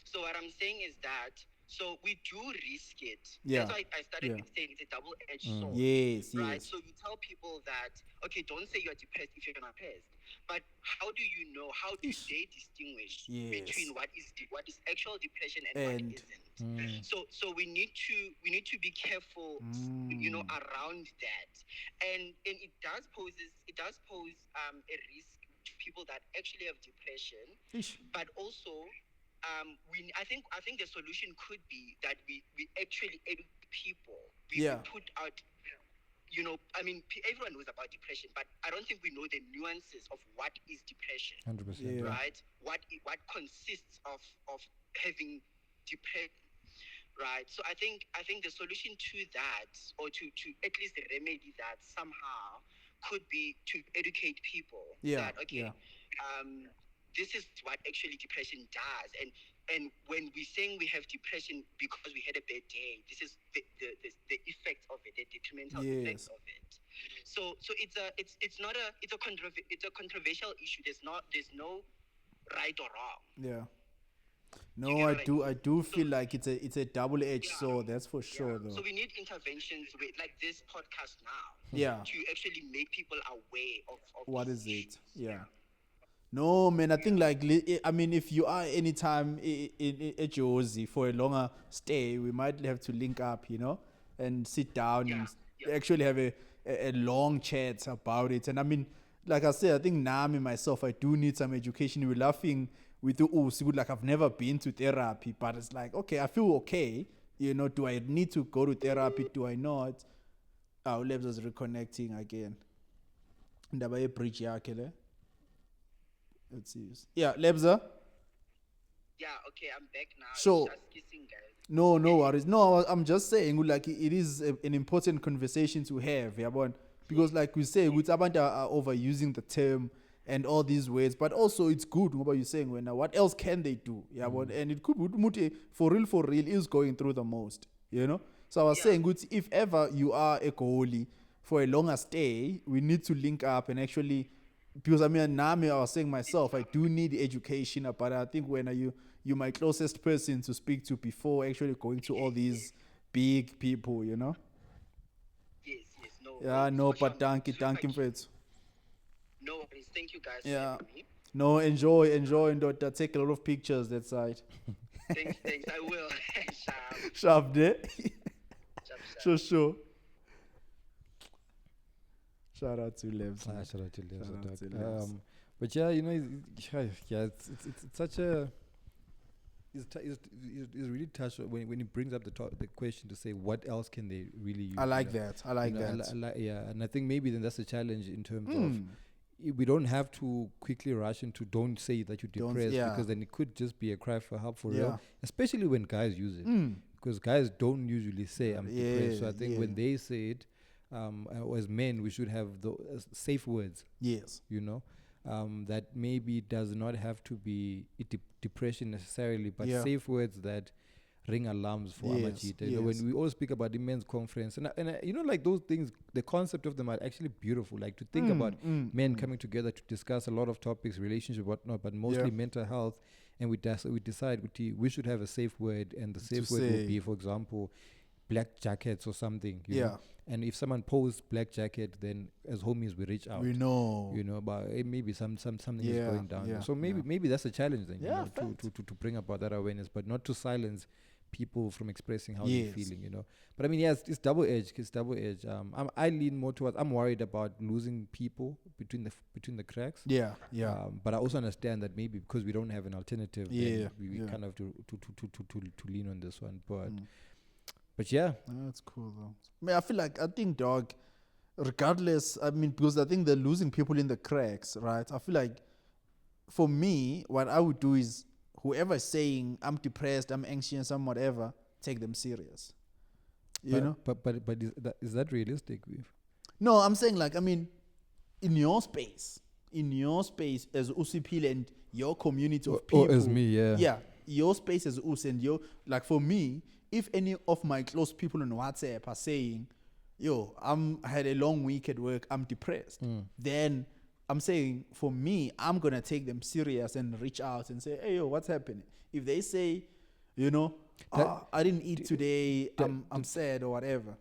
So what I'm saying is that, so we do risk it. Yeah. That's why I started with saying it's a double-edged sword. Yes. Right? So you tell people that, okay, don't say you're depressed if you're not depressed. But how do you know? How do they distinguish between what is actual depression and what isn't? So we need to be careful, around that. And it does pose a risk to people that actually have depression. But also, I think the solution could be that we actually educate people. We put out, everyone knows about depression, but I don't think we know the nuances of what is depression. 100%. Right? What consists of having depression. Right. So I think the solution to that, or to at least remedy that somehow, could be to educate people that this is what actually depression does, and when we're saying we have depression because we had a bad day, this is the effects of it, the detrimental effects of it. So it's a controversial issue. There's no right or wrong. Yeah. No, I do feel like it's a double-edged sword. That's for sure, though. So we need interventions with like this podcast now. Yeah. To actually make people aware of what is issues. it? Yeah. No, man. I think if you are anytime at Jozi for a longer stay, we might have to link up, and sit down and actually have a long chat about it. And like I said, I think Nami myself, I do need some education. We're laughing with the like I've never been to therapy, but it's like, okay, I feel okay. Do I need to go to therapy? Do I not? Our labs is reconnecting again. Ndaba ye bridge yakhe le. Let's see. Yeah, Lebza. Yeah, okay, I'm back now. So, just kissing, guys. No worries. No, I'm just saying, like, it is an important conversation to have, yeah, because like we say, with abantu are overusing the term and all these words, but also it's good what you're saying. What else can they do? Yeah, and it could be for real is going through the most, So I was saying, if ever you are a goalie for a longer stay, we need to link up and actually, because I was saying myself, I do need education, but I think when you're my closest person to speak to before actually going to all these big people, Yes, no. Yeah, no, but thank you, Fred. No worries. Thank you guys for having me. No, enjoy, and take a lot of pictures that side. Thanks, I will. Sharp there. Sure. Shout out to Lebs. Shout out to Lebs. But yeah, it's such a. It's really touched when he brings up the question to say what else can they really use. I like that. And I think maybe then that's a challenge in terms of we don't have to quickly rush into don't say that you're depressed, because then it could just be a cry for help for real, especially when guys use it, because guys don't usually say I'm depressed. So I think when they say it, as men, we should have the safe words. Yes. That maybe does not have to be depression necessarily, but safe words that ring alarms for Amajita. When we all speak about the men's conference, and like those things, the concept of them are actually beautiful. Like to think about men coming together to discuss a lot of topics, relationship, whatnot, but mostly mental health. And we decide we should have a safe word, and the safe word will be, for example, black jackets or something. You know? And if someone posts black jacket, then as homies we reach out. We know. But maybe something is going down. So maybe that's a challenge then. To bring about that awareness, but not to silence people from expressing how they're feeling. But it's double edged. I lean more towards. I'm worried about losing people between the cracks. But I also understand that maybe because we don't have an alternative, we kind of to lean on this one. But that's cool though. I think, dog, regardless, because I think they're losing people in the cracks, right? I feel like for me, what I would do is whoever is saying I'm depressed, I'm anxious, I'm whatever, take them serious. But is that realistic? No, I'm saying in your space as Usipil and your community of people. Or as me, Yeah, your space as Us and like for me, if any of my close people on WhatsApp are saying, I had a long week at work, I'm depressed, then I'm saying, for me, I'm going to take them serious and reach out and say, hey, what's happening? If they say, I didn't eat today, I'm sad or whatever.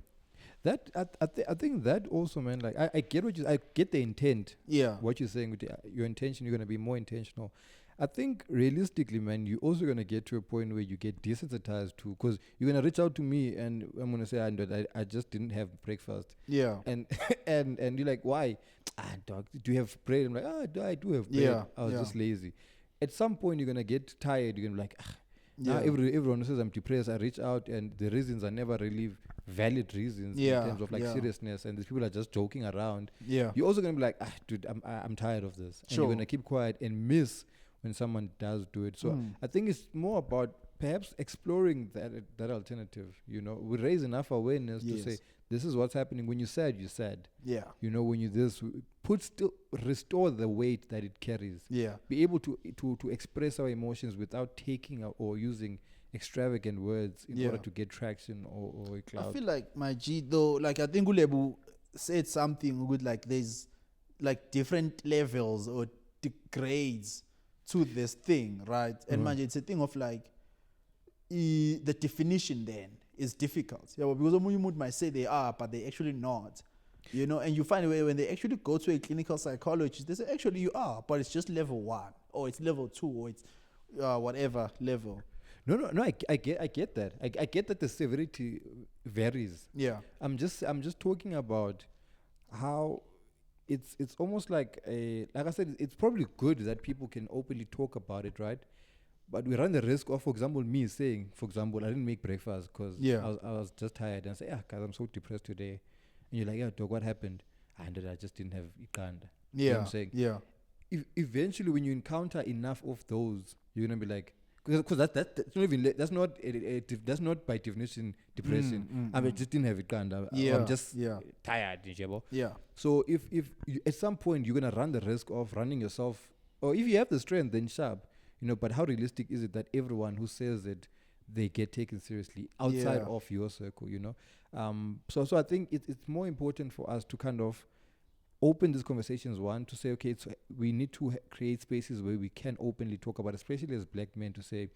That I think that also, man, like I get the intent. Yeah. What you're saying with your intention, you're going to be more intentional. I think realistically, man, you're also going to get to a point where you get desensitized to, because you're going to reach out to me and I'm going to say, I just didn't have breakfast. Yeah. And you're like, why? Dog, do you have bread? I'm like, I do have bread. Yeah. I was just lazy. At some point, you're going to get tired. You're going to be like, now everyone says I'm depressed. I reach out and the reasons are never really valid reasons in terms of like seriousness, and these people are just joking around, you're also gonna be like, dude, I'm tired of this, and you're gonna keep quiet and miss when someone does do it. So I think it's more about perhaps exploring that alternative. We raise enough awareness to say, this is what's happening. When you said, when you restore the weight that it carries. Be able to express our emotions without taking or using extravagant words in order to get traction or a cloud. I feel like my G though, like I think Ulebu said something with like there's like different levels or grades to this thing, right? And it's a thing of like the definition then is difficult. Yeah, well, because Omuyumut might say they are, but they actually not. And you find a way when they actually go to a clinical psychologist, they say actually you are, but it's just level 1 or it's level 2 or it's whatever level. No. I get that. I get that the severity varies. Yeah. I'm just talking about how it's almost like I said, it's probably good that people can openly talk about it, right? But we run the risk of, for example, me saying, I didn't make breakfast because I was just tired, and I say, guys, I'm so depressed today. And you're like, yeah, dog, what happened? And I just didn't have ikanda. You know what I'm saying? Yeah. Eventually, when you encounter enough of those, you're gonna be like, because that's not by definition depression. I just didn't have ikanda. I'm just tired. Yeah. So if you, at some point you're gonna run the risk of running yourself, or if you have the strength, then sharp. But how realistic is it that everyone who says it, they get taken seriously outside of your circle, So I think it's more important for us to kind of open these conversations, one, to say, okay, we need to create spaces where we can openly talk about it, especially as black men, to say,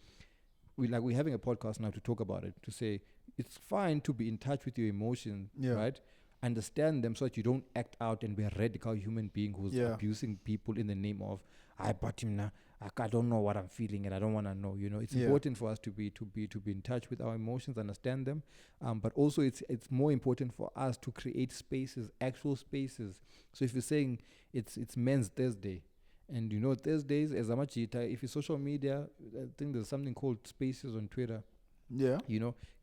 we're having a podcast now to talk about it, to say, it's fine to be in touch with your emotions, right? Understand them so that you don't act out and be a radical human being who's abusing people in the name of, I don't know what I'm feeling and I don't want to know. It's important for us to be in touch with our emotions, understand them, but also it's more important for us to create spaces, actual spaces. So if you're saying it's Men's Thursday, and Thursdays as a machita, if it's social media, I think there's something called Spaces on Twitter. Yeah.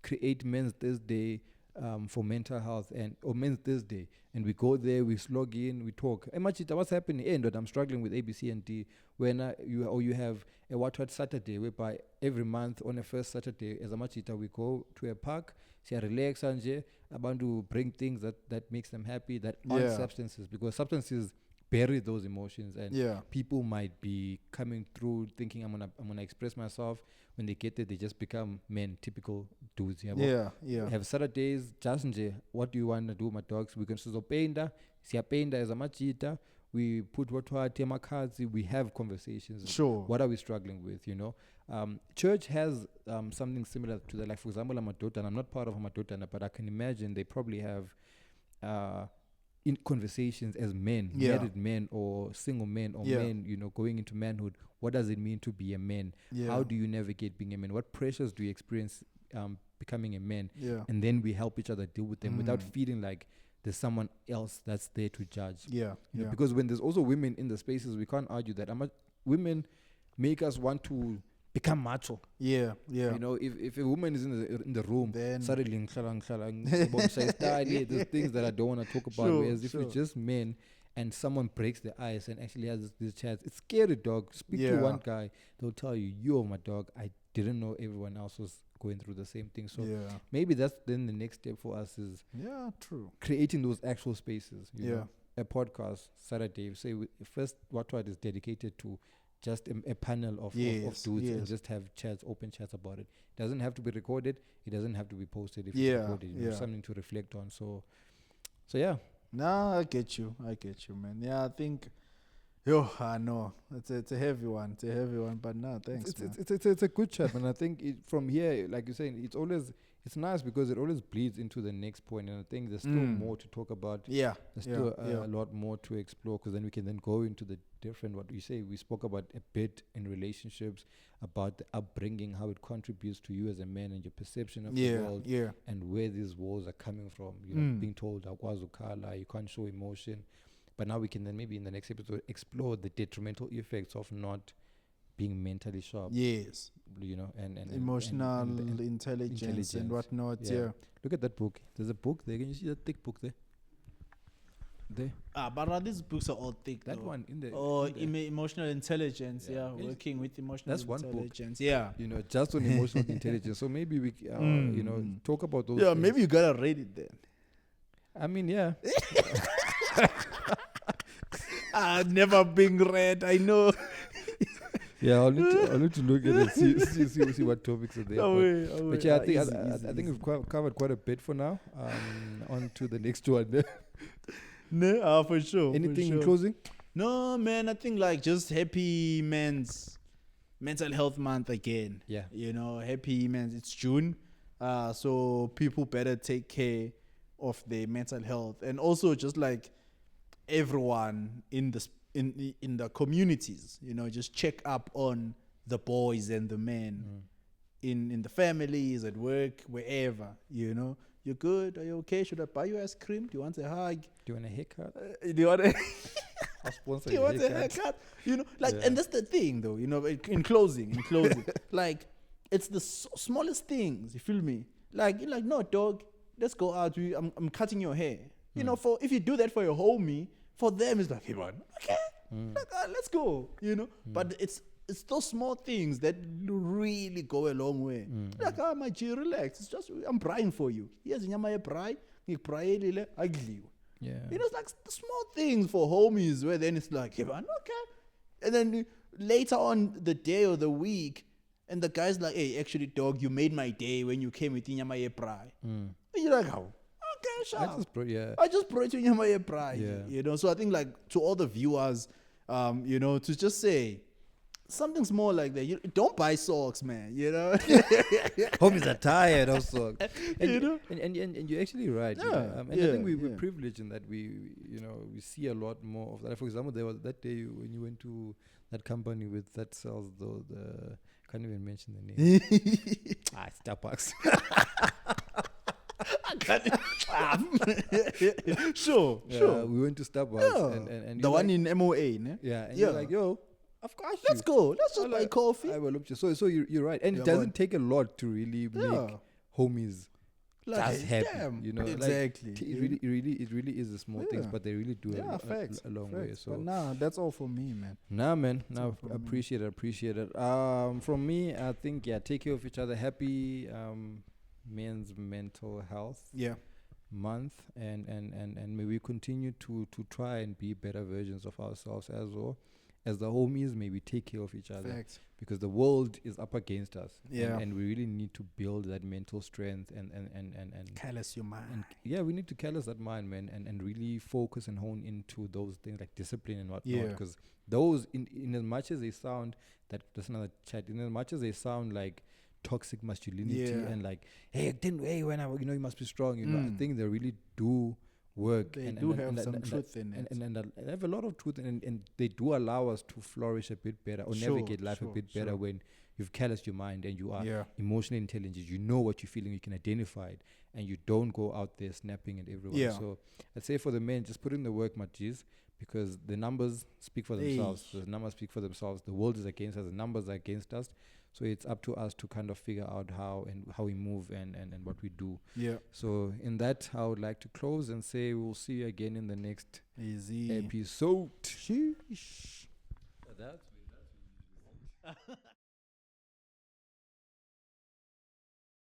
Create Men's Thursday for mental health or Men's Thursday, and we go there, we slog in, we talk. Hey, machita, what's happening? I'm struggling with A, B, C, and D. When you have a what Saturday, whereby every month on the first Saturday, as a machita, we go to a park, see relax anje, about to bring things that makes them happy, that aren't substances, because substances bury those emotions, and people might be coming through thinking I'm gonna express myself. When they get there, they just become men, typical dudes. Have Saturdays, just what do you want to do, my dogs? We can painda as a machita. We put tema cards. We have conversations. Sure. What are we struggling with? Church has something similar to that. Like, for example, Amadotana. I'm not part of Amadotana, but I can imagine they probably have in conversations as men, married men or single men or men, going into manhood. What does it mean to be a man? How do you navigate being a man? What pressures do you experience becoming a man? And then we help each other deal with them without feeling like there's someone else that's there to judge. Because when there's also women in the spaces, we can't argue that women make us want to become macho. If a woman is in the room, then suddenly there's things that I don't want to talk about. Whereas if it's just men and someone breaks the ice and actually has this chance, it's scary, dog. Speak to one guy, they'll tell you, you're my dog. I didn't know everyone else was going through the same thing. So maybe that's then the next step for us is creating those actual spaces. You know? A podcast Saturday, say first what is dedicated to just a panel of dudes and just have open chats about it. It doesn't have to be recorded. It doesn't have to be posted if it's recorded. Something to reflect on. So yeah. Nah, I get you, man. Yeah, I think, I know. It's a heavy one. But no, thanks, man. It's a good chat, and I think from here, like you're saying, it's nice because it always bleeds into the next point, and I think there's still more to talk about. There's still a lot more to explore, because then we can then go into the different, what we say, we spoke about a bit in relationships, about the upbringing, how it contributes to you as a man and your perception of the world, and where these walls are coming from. Being told, you can't show emotion. But now we can then maybe in the next episode explore the detrimental effects of not being mentally sharp. Yes. You know, and emotional intelligence and whatnot. Yeah. Look at that book. There's a book there. Can you see that thick book there? There. But these books are all thick. That though. one in there. Emotional intelligence. Working with emotional intelligence. Yeah. You know, just on emotional intelligence. So maybe we, you know, talk about those. Yeah, things. maybe you gotta read it then. I mean, yeah. Never being read. I know. Yeah, I'll need to look at it, see what topics are there. But yeah, I think we've covered quite a bit for now. On to the next one. No, for sure. Anything in closing? No, man. I think like just happy men's mental health month again. Yeah. You know, happy men's. It's June, so people better take care of their mental health, and also just like everyone in the communities, you know, just check up on the boys and the men in the families, at work, wherever, you know. You're good? Are you okay? Should I buy you ice cream? Do you want a hug? Do you want a haircut? Do you want a I'll sponsor do you want a haircut? You know, like, and that's the thing though, you know, in closing, like, it's the smallest things, you feel me? Like, you're like, no, dog, let's go out. I'm cutting your hair. You know, if you do that for your homie, for them it's like, hey man, okay, like, let's go. You know, but it's those small things that really go a long way. Like, my G, relax. It's just I'm buying for you. Here's nyama braai. Yeah. You know, it's like the small things for homies where then it's like, hey man, okay. And then later on the day or the week, and the guy's like, hey, actually, dog, you made my day when you came with nyama braai. And you're like, how? Okay, sure. I just brought you nyama braai. Yeah. You know, so I think like to all the viewers, you know, to just say something small like that. You don't buy socks, man. You know, homies are tired of socks. And, you know, and you're actually right. Yeah, you know? I think we're privileged in that we see a lot more of that. For example, there was that day when you went to that company that sells the can't even mention the name. Starbucks. Sure. We went to Starbucks and the one in MOA, ne? Yeah, and you're like, yo, of course. Let's go. Let's just buy coffee. I will. So you're right, and it doesn't take a lot to really make homies like, just happy. Damn. You know, exactly. Like, it really is the small things, but they really do a long way. So but that's all for me, man. That's appreciate it. From me, I think take care of each other. Happy men's mental health month, and may we continue to try and be better versions of ourselves as well. As the homies, maybe take care of each other. Because the world is up against us. And we really need to build that mental strength and callous your mind. We need to callous that mind, man, and really focus and hone into those things like discipline and whatnot. Because those, in as much as they sound, that's another chat, in as much as they sound like toxic masculinity and like, hey, you must be strong. You know, I think they really do work. They do have some truth in it. And they have a lot of truth, and they do allow us to flourish a bit better or navigate life a bit better when you've calloused your mind and you are emotionally intelligent. You know what you're feeling, you can identify it, and you don't go out there snapping at everyone. So I'd say for the men, just put in the work, Majis, because the numbers speak for themselves. The numbers speak for themselves. The world is against us. The numbers are against us. So it's up to us to kind of figure out how we move and what we do. So in that, I would like to close and say we'll see you again in the next episode. Sheesh. That's